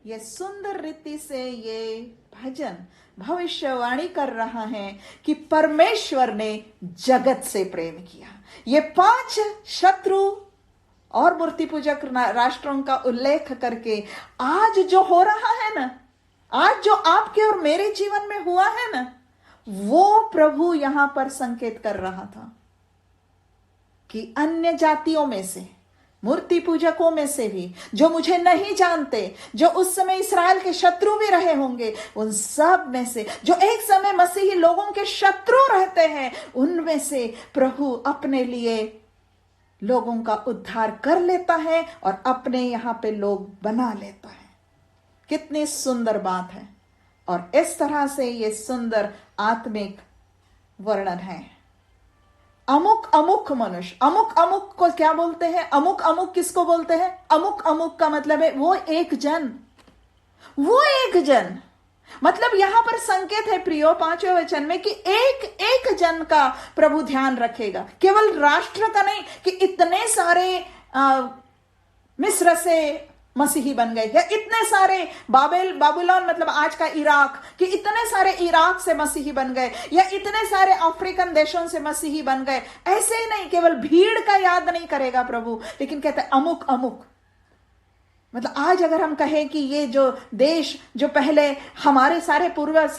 ये सुंदर रीति से ये भजन भविष्यवाणी कर रहा है कि परमेश्वर ने जगत से प्रेम किया। ये 5 शत्रु और मूर्ति पूजक राष्ट्रों का उल्लेख करके आज जो हो रहा है ना, आज जो आपके और मेरे जीवन में हुआ है ना, वो प्रभु यहां पर संकेत कर रहा था कि अन्य जातियों में से, मूर्ति पूजकों में से भी, जो मुझे नहीं जानते, जो उस समय इस्राएल के शत्रु भी रहे होंगे, उन सब में से, जो एक समय मसीही लोगों के शत्रु रहते हैं, उनमें से प्रभु अपने लिए लोगों का उद्धार कर लेता है और अपने यहां पे लोग बना लेता है। कितनी सुंदर बात है। और इस तरह से ये सुंदर आत्मिक वर्णन है। अमुक अमुक मनुष्य, अमुक अमुक को क्या बोलते हैं? अमुक अमुक किसको बोलते हैं? अमुक अमुक का मतलब है वो एक जन, वो एक जन। मतलब यहां पर संकेत है प्रियो 5वें वचन में कि एक एक जन का प्रभु ध्यान रखेगा, केवल राष्ट्र का नहीं कि इतने सारे मिस्र से मसीही बन गए, या इतने सारे बाबुलोन मतलब आज का इराक, कि इतने सारे इराक से मसीही बन गए, या इतने सारे अफ्रीकन देशों से मसीही बन गए। ऐसे ही नहीं, केवल भीड़ का याद नहीं करेगा प्रभु, लेकिन कहता है अमुक अमुक। मतलब आज अगर हम कहें कि ये जो देश, जो पहले हमारे सारे पूर्वज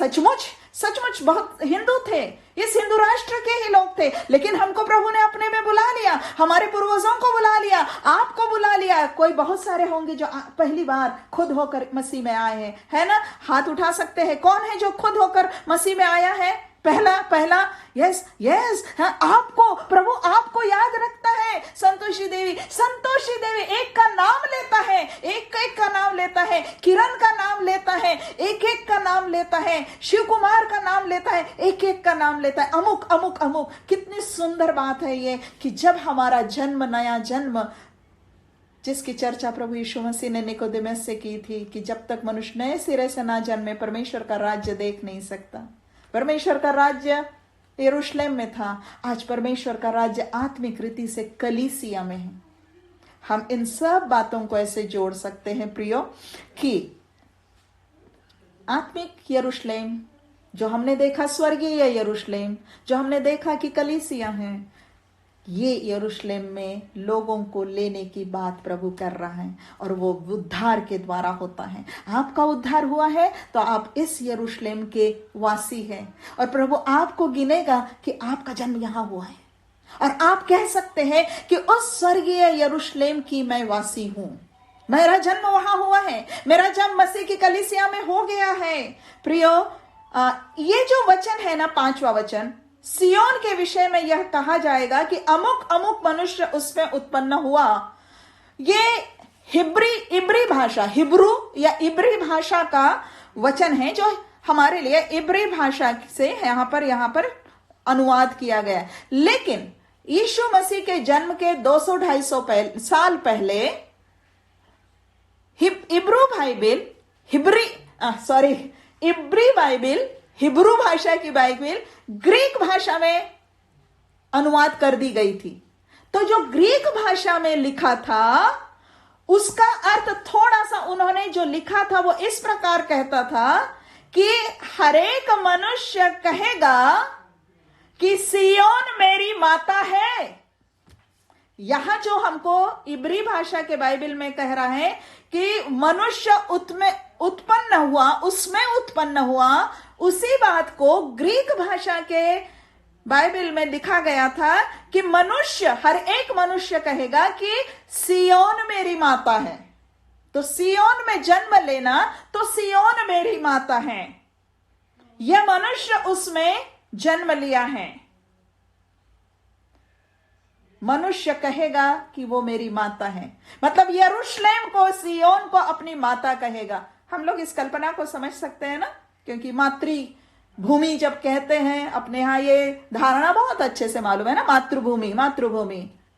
सचमुच बहुत हिंदू थे, इस हिंदू राष्ट्र के ही लोग थे, लेकिन हमको प्रभु ने अपने में बुला लिया, हमारे पूर्वजों को बुला लिया, आपको बुला लिया। कोई बहुत सारे होंगे जो पहली बार खुद होकर मसीह में आए हैं, है ना? हाथ उठा सकते हैं। कौन है जो खुद होकर मसीह में आया है? पहला यस हाँ, आपको प्रभु आपको याद रखता है। संतोषी देवी एक का नाम लेता है, एक का नाम लेता है, किरण का नाम लेता है, एक का नाम लेता है, शिव कुमार का नाम लेता है, एक का नाम लेता है, अमुक अमुक अमुक। कितनी सुंदर बात है ये कि जब हमारा जन्म, नया जन्म, जिसकी चर्चा प्रभु यीशु मसीह ने निकोदेमस से की थी कि जब तक मनुष्य नए सिरे से ना जन्मे परमेश्वर का राज्य देख नहीं सकता। परमेश्वर का राज्य यरूशलेम में था, आज परमेश्वर का राज्य आत्मिक रीति से कलीसिया में है। हम इन सब बातों को ऐसे जोड़ सकते हैं प्रियो कि आत्मिक यरूशलेम जो हमने देखा, स्वर्गीय यरूशलेम जो हमने देखा कि कलीसिया है, ये यरूशलेम में लोगों को लेने की बात प्रभु कर रहा है, और वो उद्धार के द्वारा होता है। आपका उद्धार हुआ है तो आप इस यरूशलेम के वासी हैं, और प्रभु आपको गिनेगा कि आपका जन्म यहां हुआ है, और आप कह सकते हैं कि उस स्वर्गीय यरूशलेम की मैं वासी हूं, मेरा जन्म वहां हुआ है, मेरा जन्म मसीह की कलीसिया में हो गया है। प्रियो, ये जो वचन है ना, 5वां वचन, सियोन के विषय में यह कहा जाएगा कि अमुक अमुक मनुष्य उसमें उत्पन्न हुआ। ये इब्री भाषा, हिब्रू या इब्री भाषा का वचन है, जो हमारे लिए इब्री भाषा से यहां पर अनुवाद किया गया। लेकिन यीशु मसीह के जन्म के 200-250 साल पहले इब्री बाइबिल, हिब्रू भाषा की बाइबिल ग्रीक भाषा में अनुवाद कर दी गई थी। तो जो ग्रीक भाषा में लिखा था उसका अर्थ थोड़ा सा उन्होंने जो लिखा था वो इस प्रकार कहता था कि हरेक मनुष्य कहेगा कि सियोन मेरी माता है। यहां जो हमको इब्री भाषा के बाइबल में कह रहा है कि मनुष्य उत्पन्न हुआ, उसमें उत्पन्न हुआ, उसी बात को ग्रीक भाषा के बाइबल में लिखा गया था कि मनुष्य, हर एक मनुष्य कहेगा कि सियोन मेरी माता है। तो सियोन में जन्म लेना, तो सियोन मेरी माता है। यह मनुष्य उसमें जन्म लिया है। मनुष्य कहेगा कि वो मेरी माता है, मतलब यरूशलेम को, सियोन को अपनी माता कहेगा। हम लोग इस कल्पना को समझ सकते हैं ना, क्योंकि मातृभूमि जब कहते हैं, अपने यहां ये धारणा बहुत अच्छे से मालूम है ना, मातृभूमि,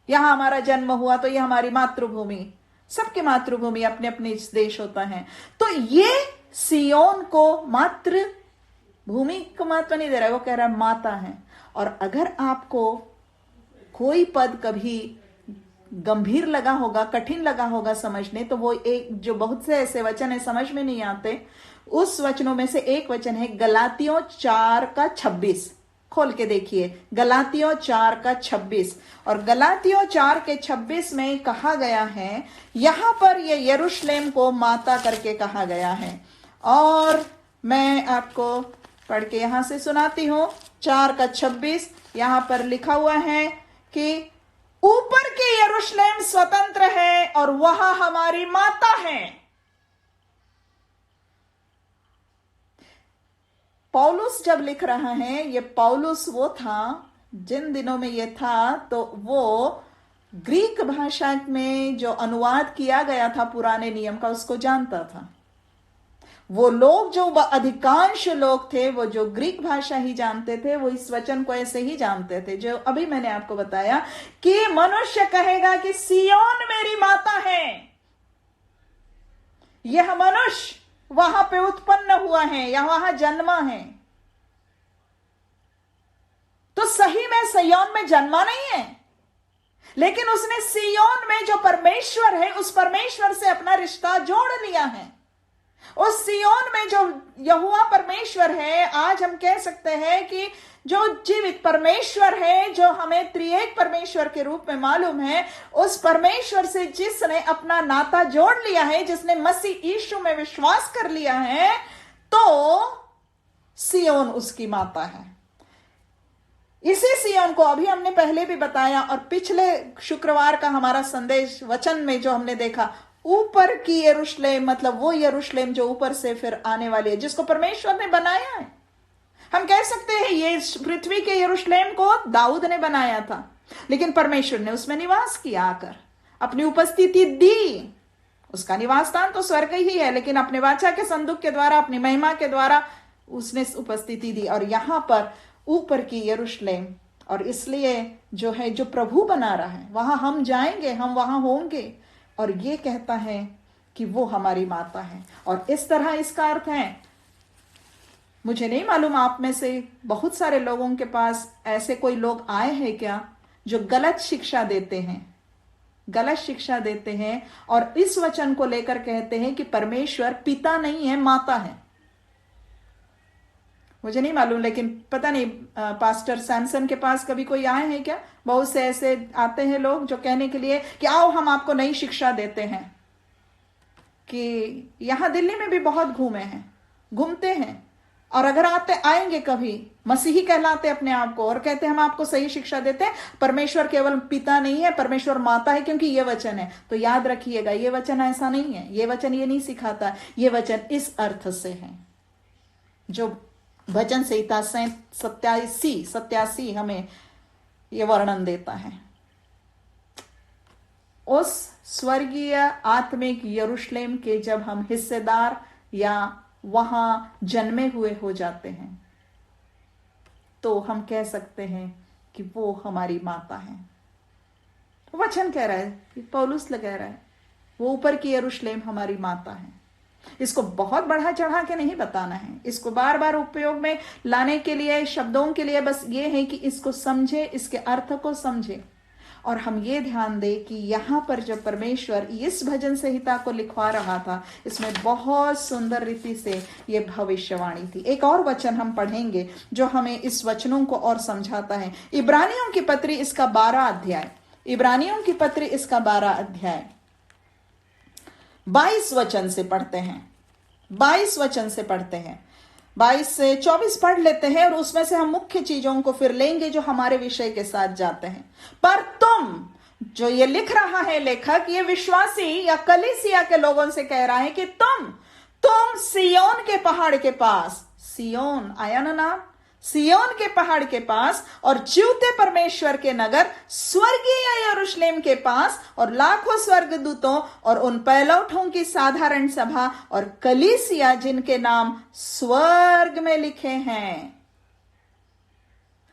यहां हमारा जन्म हुआ तो ये हमारी मातृभूमि। सबकी मातृभूमि अपने अपने देश होता है। तो ये सियोन को मातृभूमि को महत्व नहीं दे रहा है, वो कह रहा है माता है। और अगर आपको कोई पद कभी गंभीर लगा होगा, कठिन लगा होगा समझने, तो वो एक जो बहुत से ऐसे वचन है समझ में नहीं आते, उस वचनों में से एक वचन है गलातियों 4:26। खोल के देखिए, गलातियों 4:26। और गलातियों 4:26 में कहा गया है, यहां पर ये यरूशलेम को माता करके कहा गया है। और मैं आपको पढ़ के यहां से सुनाती हूं। 4:26 यहां पर लिखा हुआ है कि ऊपर की यरूशलेम स्वतंत्र है और वह हमारी माता है। पौलुस जब लिख रहा है, ये पौलुस वो था जिन दिनों में ये था, तो वो ग्रीक भाषा में जो अनुवाद किया गया था पुराने नियम का, उसको जानता था। वो लोग जो अधिकांश लोग थे, वो जो ग्रीक भाषा ही जानते थे, वो इस वचन को ऐसे ही जानते थे जो अभी मैंने आपको बताया कि मनुष्य कहेगा कि सियोन मेरी माता है। यह मनुष्य वहां पे उत्पन्न हुआ है या वहां जन्मा है। तो सही में सियोन में जन्मा नहीं है, लेकिन उसने सियोन में जो परमेश्वर है, उस परमेश्वर से अपना रिश्ता जोड़ लिया है। उस सियोन में जो यहोवा परमेश्वर है, आज हम कह सकते हैं कि जो जीवित परमेश्वर है, जो हमें त्रिएक परमेश्वर के रूप में मालूम है, उस परमेश्वर से जिसने अपना नाता जोड़ लिया है, जिसने मसीह यीशु में विश्वास कर लिया है, तो सियोन उसकी माता है। इसी सियोन को अभी हमने पहले भी बताया, और पिछले शुक्रवार का हमारा संदेश वचन में जो हमने देखा, ऊपर की यरूशलेम, मतलब वो यरूशलेम जो ऊपर से फिर आने वाली है, जिसको परमेश्वर ने बनाया है। हम कह सकते हैं ये पृथ्वी के यरूशलेम को दाऊद ने बनाया था, लेकिन परमेश्वर ने उसमें निवास किया, आकर अपनी उपस्थिति दी। उसका निवास स्थान तो स्वर्ग ही है, लेकिन अपने वाचा के संदूक के द्वारा, अपनी महिमा के द्वारा उसने उपस्थिति दी। और यहां पर ऊपर की यरूशलेम, और इसलिए जो है, जो प्रभु बना रहा है, वहां हम जाएंगे, हम वहां होंगे। और ये कहता है कि वो हमारी माता है। और इस तरह इसका अर्थ है, मुझे नहीं मालूम आप में से बहुत सारे लोगों के पास ऐसे कोई लोग आए हैं क्या जो गलत शिक्षा देते हैं और इस वचन को लेकर कहते हैं कि परमेश्वर पिता नहीं है, माता है। मुझे नहीं मालूम, लेकिन पता नहीं पास्टर सैमसन के पास कभी कोई आए हैं क्या? बहुत से ऐसे आते हैं लोग जो कहने के लिए कि आओ हम आपको नई शिक्षा देते हैं। कि यहां दिल्ली में भी बहुत घूमते हैं, और अगर आएंगे कभी मसीही कहलाते अपने आप को और कहते हम आपको सही शिक्षा देते हैं, परमेश्वर केवल पिता नहीं है, परमेश्वर माता है, क्योंकि ये वचन है। तो याद रखिएगा, ये वचन ऐसा नहीं है, ये वचन ये नहीं सिखाता, ये वचन इस अर्थ से है जो भजन संहिता 87 हमें ये वर्णन देता है। उस स्वर्गीय आत्मिक यरूशलेम के जब हम हिस्सेदार या वहां जन्मे हुए हो जाते हैं, तो हम कह सकते हैं कि वो हमारी माता है। वचन कह रहा है, पौलुस कह रहा है, वो ऊपर की यरूशलेम हमारी माता है। इसको बहुत बढ़ा चढ़ा के नहीं बताना है, इसको बार बार उपयोग में लाने के लिए, शब्दों के लिए बस ये है कि इसको समझे, इसके अर्थ को समझे। और हम ये ध्यान दें कि यहां पर जब परमेश्वर इस भजन संहिता को लिखवा रहा था, इसमें बहुत सुंदर रीति से ये भविष्यवाणी थी। एक और वचन हम पढ़ेंगे जो हमें इस वचनों को और समझाता है। इब्रानियों की पत्री इसका 12 अध्याय, इब्रानियों की पत्री इसका 12 अध्याय 22 वचन से पढ़ते हैं। 22 वचन से पढ़ते हैं, 22 से 24 पढ़ लेते हैं, और उसमें से हम मुख्य चीजों को फिर लेंगे जो हमारे विषय के साथ जाते हैं। पर तुम, जो ये लिख रहा है लेखक, ये विश्वासी या कलीसिया के लोगों से कह रहा है कि तुम सियोन के पहाड़ के पास, सियोन आया ना नाम, सियोन के पहाड़ के पास और जीवते परमेश्वर के नगर स्वर्गीय यरूशलेम के पास और लाखों स्वर्गदूतों और उन पहलौठों की साधारण सभा और कलीसिया जिनके नाम स्वर्ग में लिखे हैं।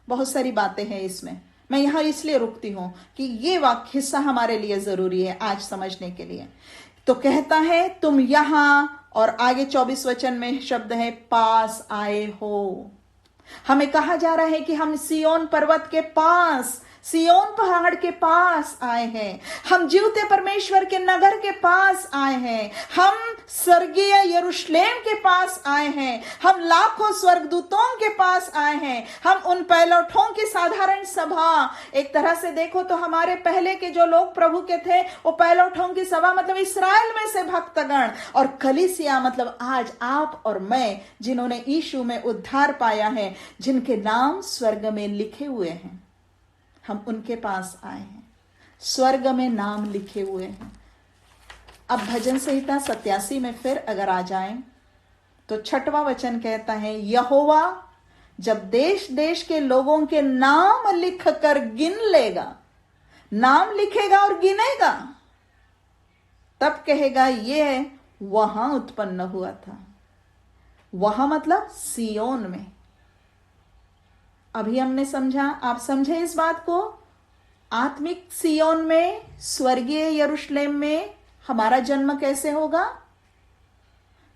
बहुत सारी बातें हैं इसमें, मैं यहां इसलिए रुकती हूं कि ये वाक्य हिस्सा हमारे लिए जरूरी है आज समझने के लिए। तो कहता है तुम यहां, और आगे 24 वचन में शब्द है पास आए हो। हमें कहा जा रहा है कि हम सियोन पर्वत के पास, सियोन पहाड़ के पास आए हैं, हम जीवते परमेश्वर के नगर के पास आए हैं, हम स्वर्गीय यरूशलेम के पास आए हैं, हम लाखों स्वर्गदूतों के पास आए हैं, हम उन पहलौठों की साधारण सभा। एक तरह से देखो तो हमारे पहले के जो लोग प्रभु के थे, वो पहलौठों की सभा मतलब इस्राएल में से भक्तगण, और कलीसिया मतलब आज आप और मैं जिन्होंने यीशु में उद्धार पाया है, जिनके नाम स्वर्ग में लिखे हुए हैं, हम उनके पास आए हैं, स्वर्ग में नाम लिखे हुए हैं। अब भजन संहिता 87 में फिर अगर आ जाएं तो 6वां वचन कहता है, यहोवा जब देश देश के लोगों के नाम लिख कर गिन लेगा, नाम लिखेगा और गिनेगा, तब कहेगा ये वहां उत्पन्न हुआ था। वहां मतलब सियोन में। अभी हमने समझा, आप समझे इस बात को, आत्मिक सियोन में, स्वर्गीय यरूशलेम में हमारा जन्म कैसे होगा?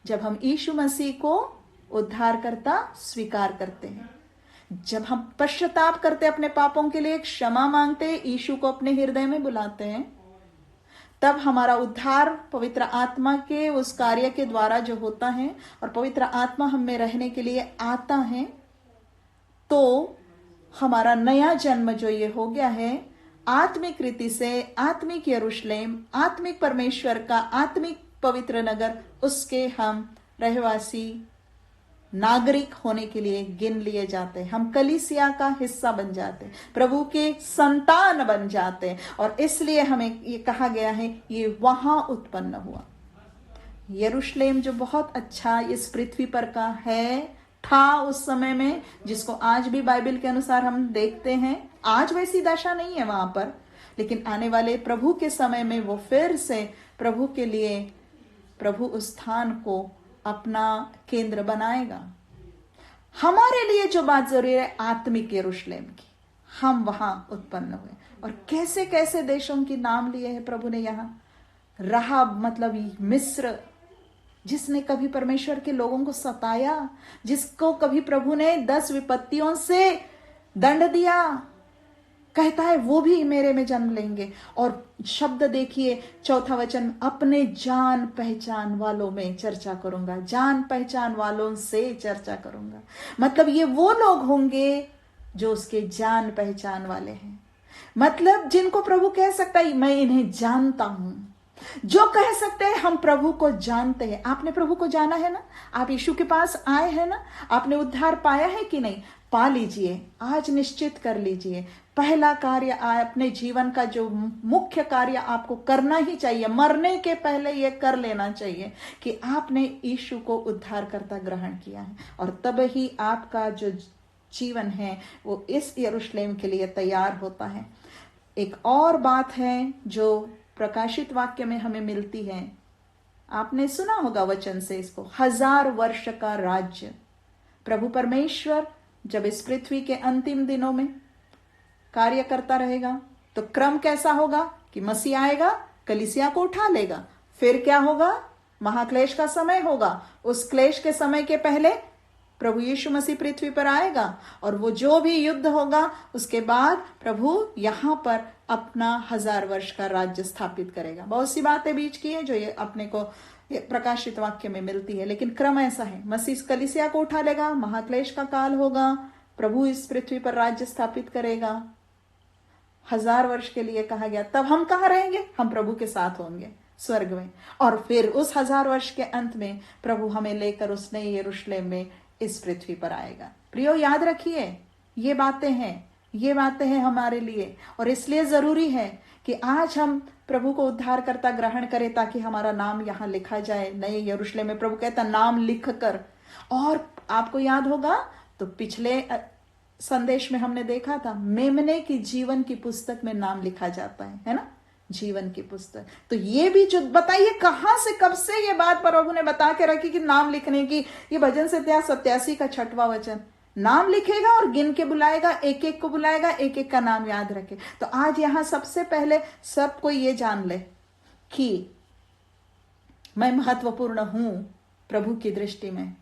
जब हम यीशु मसीह को उद्धारकर्ता स्वीकार करते हैं, जब हम पश्चाताप करते, अपने पापों के लिए क्षमा मांगते, यीशु को अपने हृदय में बुलाते हैं, तब हमारा उद्धार पवित्र आत्मा के उस कार्य के द्वारा जो होता है, और पवित्र आत्मा हम में रहने के लिए आता है, तो हमारा नया जन्म जो ये हो गया है, आत्मिक रीति से आत्मिक यरूशलेम, आत्मिक परमेश्वर का आत्मिक पवित्र नगर, उसके हम रहवासी नागरिक होने के लिए गिन लिए जाते हैं। हम कलीसिया का हिस्सा बन जाते हैं, प्रभु के संतान बन जाते हैं, और इसलिए हमें ये कहा गया है ये वहां उत्पन्न हुआ। यरूशलेम जो बहुत अच्छा इस पृथ्वी पर का है, था उस समय में, जिसको आज भी बाइबल के अनुसार हम देखते हैं। आज वैसी दशा नहीं है वहां पर, लेकिन आने वाले प्रभु के समय में वो फिर से प्रभु के लिए, प्रभु उस स्थान को अपना केंद्र बनाएगा। हमारे लिए जो बात जरूरी है आत्मिक यरूशलेम की, हम वहां उत्पन्न हुए, और कैसे कैसे देशों की नाम लिए हैं प्रभु ने यहाँ। राहाब मतलब मिस्र, जिसने कभी परमेश्वर के लोगों को सताया, जिसको कभी प्रभु ने 10 विपत्तियों से दंड दिया, कहता है वो भी मेरे में जन्म लेंगे। और शब्द देखिए, चौथा वचन, अपने जान पहचान वालों में चर्चा करूंगा, जान पहचान वालों से चर्चा करूंगा। मतलब ये वो लोग होंगे जो उसके जान पहचान वाले हैं, मतलब जिनको प्रभु कह सकता है मैं इन्हें जानता हूं, जो कह सकते हैं हम प्रभु को जानते हैं। आपने प्रभु को जाना है ना, आप यीशु के पास आए हैं ना, आपने उद्धार पाया है कि नहीं? पा लीजिए, आज निश्चित कर लीजिए। पहला कार्य अपने जीवन का जो मुख्य कार्य आपको करना ही चाहिए, मरने के पहले यह कर लेना चाहिए कि आपने यीशु को उद्धारकर्ता ग्रहण किया है, और तब ही आपका जो जीवन है वो इस यरूशलेम के लिए तैयार होता है। एक और बात है जो प्रकाशित वाक्य में हमें मिलती है, आपने सुना होगा वचन से इसको, 1000 वर्ष का राज्य। प्रभु परमेश्वर जब इस पृथ्वी के अंतिम दिनों में कार्य करता रहेगा तो क्रम कैसा होगा कि मसीह आएगा, कलीसिया को उठा लेगा, फिर क्या होगा? महाक्लेश का समय होगा। उस क्लेश के समय के पहले प्रभु यीशु मसीह पृथ्वी पर आएगा, और वो जो भी युद्ध होगा उसके बाद प्रभु यहां पर अपना 1000 वर्ष का राज्य स्थापित करेगा। बहुत सी बातें बीच की है जो ये अपने को प्रकाशित वाक्य में मिलती है, लेकिन क्रम ऐसा है, मसीह कलीसिया को उठा लेगा, महाक्लेश का काल होगा, प्रभु इस पृथ्वी पर राज्य स्थापित करेगा 1000 वर्ष के लिए कहा गया। तब हम कहाँ रहेंगे? हम प्रभु के साथ होंगे स्वर्ग में, और फिर उस 1000 वर्ष के अंत में प्रभु हमें लेकर उस नए यरूशलेम में इस पृथ्वी पर आएगा। प्रियो, याद रखिए ये बातें हैं हमारे लिए, और इसलिए जरूरी है कि आज हम प्रभु को उद्धारकर्ता ग्रहण करें ताकि हमारा नाम यहां लिखा जाए नए यरूशलेम में। प्रभु कहता नाम लिख कर। और आपको याद होगा तो पिछले संदेश में हमने देखा था, मेमने की जीवन की पुस्तक में नाम लिखा जाता है ना, जीवन की पुस्तक। तो ये भी जो बताइए कहां से कब से ये बात प्रभु ने बता के रखी कि नाम लिखने की। ये भजन संहिता 87 का 6वां वचन, नाम लिखेगा और गिन के बुलाएगा, एक एक को बुलाएगा, एक एक का नाम याद रखे। तो आज यहां सबसे पहले सबको ये जान ले कि मैं महत्वपूर्ण हूं प्रभु की दृष्टि में।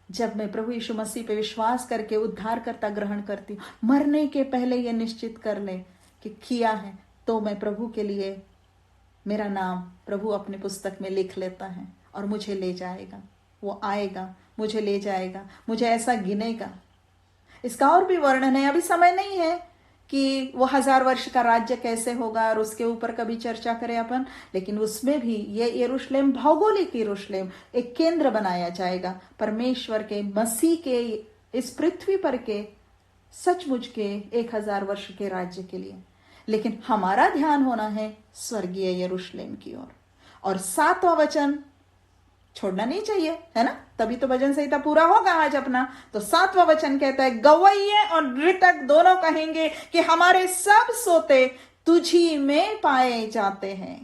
जब मैं प्रभु यीशु मसीह पे विश्वास करके उद्धारकर्ता ग्रहण करती हूँ, मरने के पहले यह निश्चित कर ले कि किया है, तो मैं प्रभु के लिए, मेरा नाम प्रभु अपनी पुस्तक में लिख लेता है और मुझे ले जाएगा। वो आएगा, मुझे ले जाएगा, मुझे ऐसा गिनेगा। इसका और भी वर्णन है, अभी समय नहीं है कि वो 1000 वर्ष का राज्य कैसे होगा और उसके ऊपर कभी चर्चा करें अपन, लेकिन उसमें भी ये यरूशलेम, भौगोलिक यरूशलेम, एक केंद्र बनाया जाएगा परमेश्वर के, मसीह के, इस पृथ्वी पर के सचमुच के 1000 वर्ष के राज्य के लिए। लेकिन हमारा ध्यान होना है स्वर्गीय यरूशलेम की ओर। और 7वां वचन छोड़ना नहीं चाहिए, है ना, तभी तो भजन संहिता पूरा होगा आज अपना। तो 7वां वचन कहता है, गवैये और नृतक दोनों कहेंगे कि हमारे सब सोते तुझी में पाए जाते हैं।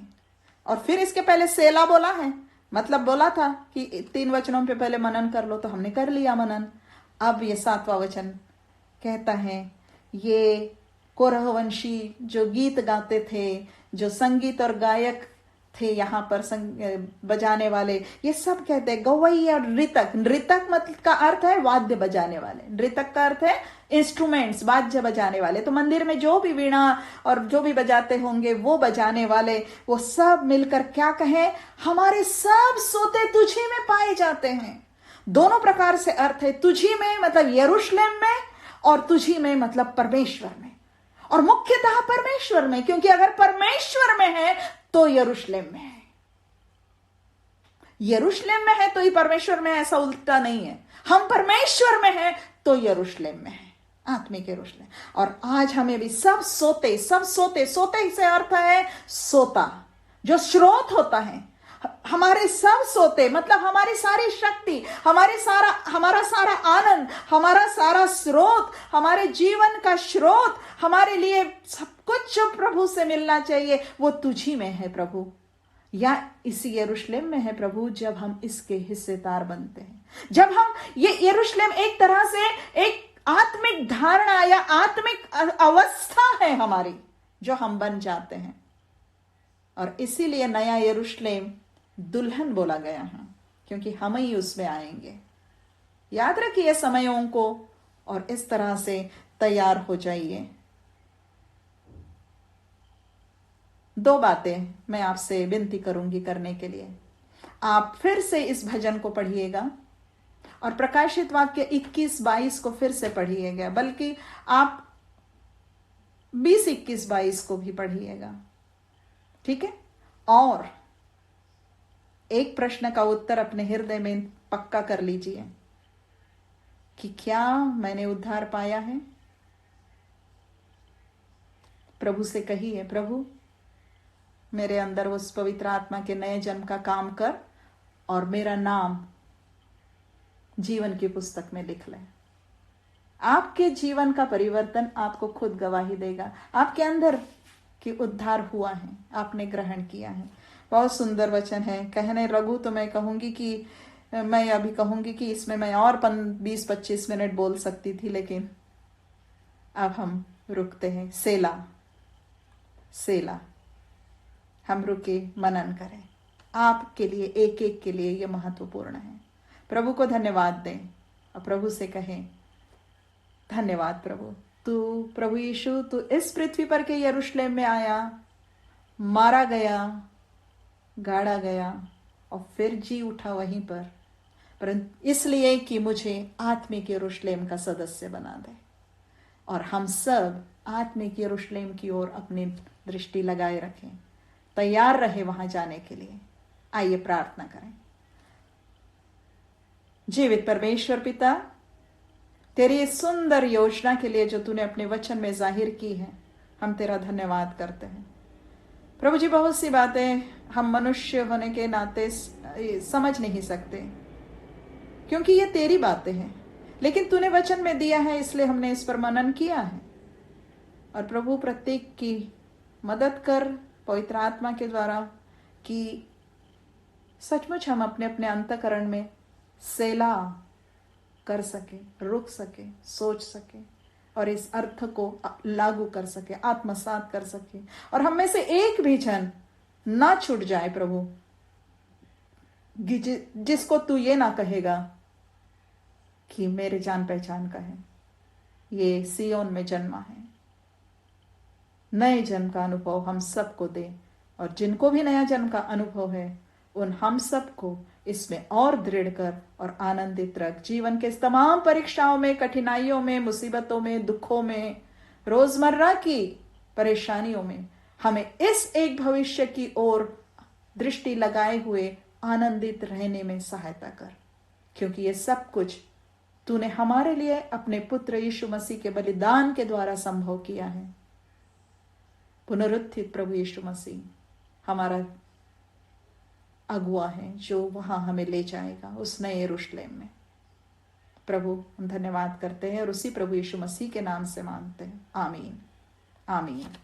और फिर इसके पहले सेला बोला है, मतलब बोला था कि 3 वचनों पे पहले मनन कर लो, तो हमने कर लिया मनन। अब ये 7वां वचन कहता है, ये कोरहवंशी जो गीत गाते थे, जो संगीत और गायक थे यहाँ पर बजाने वाले, ये सब कहते हैं गवैया और नृतक। नृतक मतलब का अर्थ है वाद्य बजाने वाले, नृतक का अर्थ है इंस्ट्रूमेंट्स, वाद्य बजाने वाले। तो मंदिर में जो भी वीणा और जो भी बजाते होंगे वो बजाने वाले, वो सब मिलकर क्या कहें, हमारे सब सोते तुझी में पाए जाते हैं। दोनों प्रकार से अर्थ है, तुझी में मतलब यरूशलेम में, और तुझी में मतलब परमेश्वर में, और मुख्यतः परमेश्वर में, क्योंकि अगर परमेश्वर में है तो यरूशलेम में है, यरूशलेम में है तो ही परमेश्वर में है, ऐसा उल्टा नहीं है। हम परमेश्वर में है तो यरूशलेम में है, आत्मिक यरूशलेम। और आज हमें भी सब सोते सोते से अर्थ है सोता, जो स्रोत होता है। हमारे सब सोते मतलब हमारी सारी शक्ति, हमारा सारा आनंद, हमारा सारा स्रोत, हमारे जीवन का स्रोत, हमारे लिए सब कुछ जो प्रभु से मिलना चाहिए वो तुझी में है प्रभु, या इसी यरूशलेम में है प्रभु, जब हम इसके हिस्सेदार बनते हैं। जब हम ये यरूशलेम एक तरह से एक आत्मिक धारणा या आत्मिक अवस्था है हमारी, जो हम बन जाते हैं। और इसीलिए नया यरूशलेम दुल्हन बोला गया है, क्योंकि हम ही उसमें आएंगे। याद रखिए समयों को और इस तरह से तैयार हो जाइए। 2 बातें मैं आपसे विनती करूंगी करने के लिए। आप फिर से इस भजन को पढ़िएगा और प्रकाशित वाक्य 21-22 को फिर से पढ़िएगा, बल्कि आप 20, 21, 22 को भी पढ़िएगा, ठीक है। और एक प्रश्न का उत्तर अपने हृदय में पक्का कर लीजिए कि क्या मैंने उद्धार पाया है। प्रभु से कहिए, प्रभु मेरे अंदर उस पवित्र आत्मा के नए जन्म का काम कर और मेरा नाम जीवन की पुस्तक में लिख ले। आपके जीवन का परिवर्तन आपको खुद गवाही देगा। आपके अंदर कि उद्धार हुआ है, आपने ग्रहण किया है। बहुत सुंदर वचन है। कहने लगूं तो मैं अभी कहूंगी कि इसमें मैं और 20-25 मिनट बोल सकती थी, लेकिन अब हम रुकते हैं। सेला सेला, हम रुके, मनन करें। आपके लिए, एक एक के लिए यह महत्वपूर्ण है। प्रभु को धन्यवाद दें और प्रभु से कहें, धन्यवाद प्रभु, तू प्रभु यीशु, तू इस पृथ्वी पर के यरूशलेम में आया, मारा गया, गाड़ा गया और फिर जी उठा वहीं पर, परंतु इसलिए कि मुझे आत्मिक यरूशलेम का सदस्य बना दे। और हम सब आत्मिक यरूशलेम की ओर अपनी दृष्टि लगाए रखें, तैयार रहे वहां जाने के लिए। आइए प्रार्थना करें। जीवित परमेश्वर पिता, तेरी इस सुंदर योजना के लिए जो तूने अपने वचन में जाहिर की है, हम तेरा धन्यवाद करते हैं। प्रभु जी, बहुत सी बातें हम मनुष्य होने के नाते समझ नहीं सकते, क्योंकि ये तेरी बातें हैं, लेकिन तूने वचन में दिया है, इसलिए हमने इस पर मनन किया है। और प्रभु प्रत्येक की मदद कर पवित्र आत्मा के द्वारा, कि सचमुच हम अपने अपने अंतःकरण में सेला कर सके, रुक सके, सोच सके और इस अर्थ को लागू कर सके, आत्मसात कर सके, और हम में से एक भी जन ना छूट जाए प्रभु, जिसको तू ये ना कहेगा कि मेरे जान पहचान का है, ये सियोन में जन्मा है। नए जन्म का अनुभव हम सबको दे, और जिनको भी नया जन्म का अनुभव है उन हम सबको इसमें और दृढ़ कर और आनंदित रख। जीवन के तमाम परीक्षाओं में, कठिनाइयों में, मुसीबतों में, दुखों में, रोजमर्रा की परेशानियों में हमें इस एक भविष्य की ओर दृष्टि लगाए हुए आनंदित रहने में सहायता कर, क्योंकि ये सब कुछ तूने हमारे लिए अपने पुत्र यीशु मसीह के बलिदान के द्वारा संभव किया है। पुनरुत्थित प्रभु यीशु मसीह हमारा अगुआ है, जो वहां हमें ले जाएगा उस नए यरूशलेम में। प्रभु, हम धन्यवाद करते हैं और उसी प्रभु यीशु मसीह के नाम से मांगते हैं। आमीन, आमीन।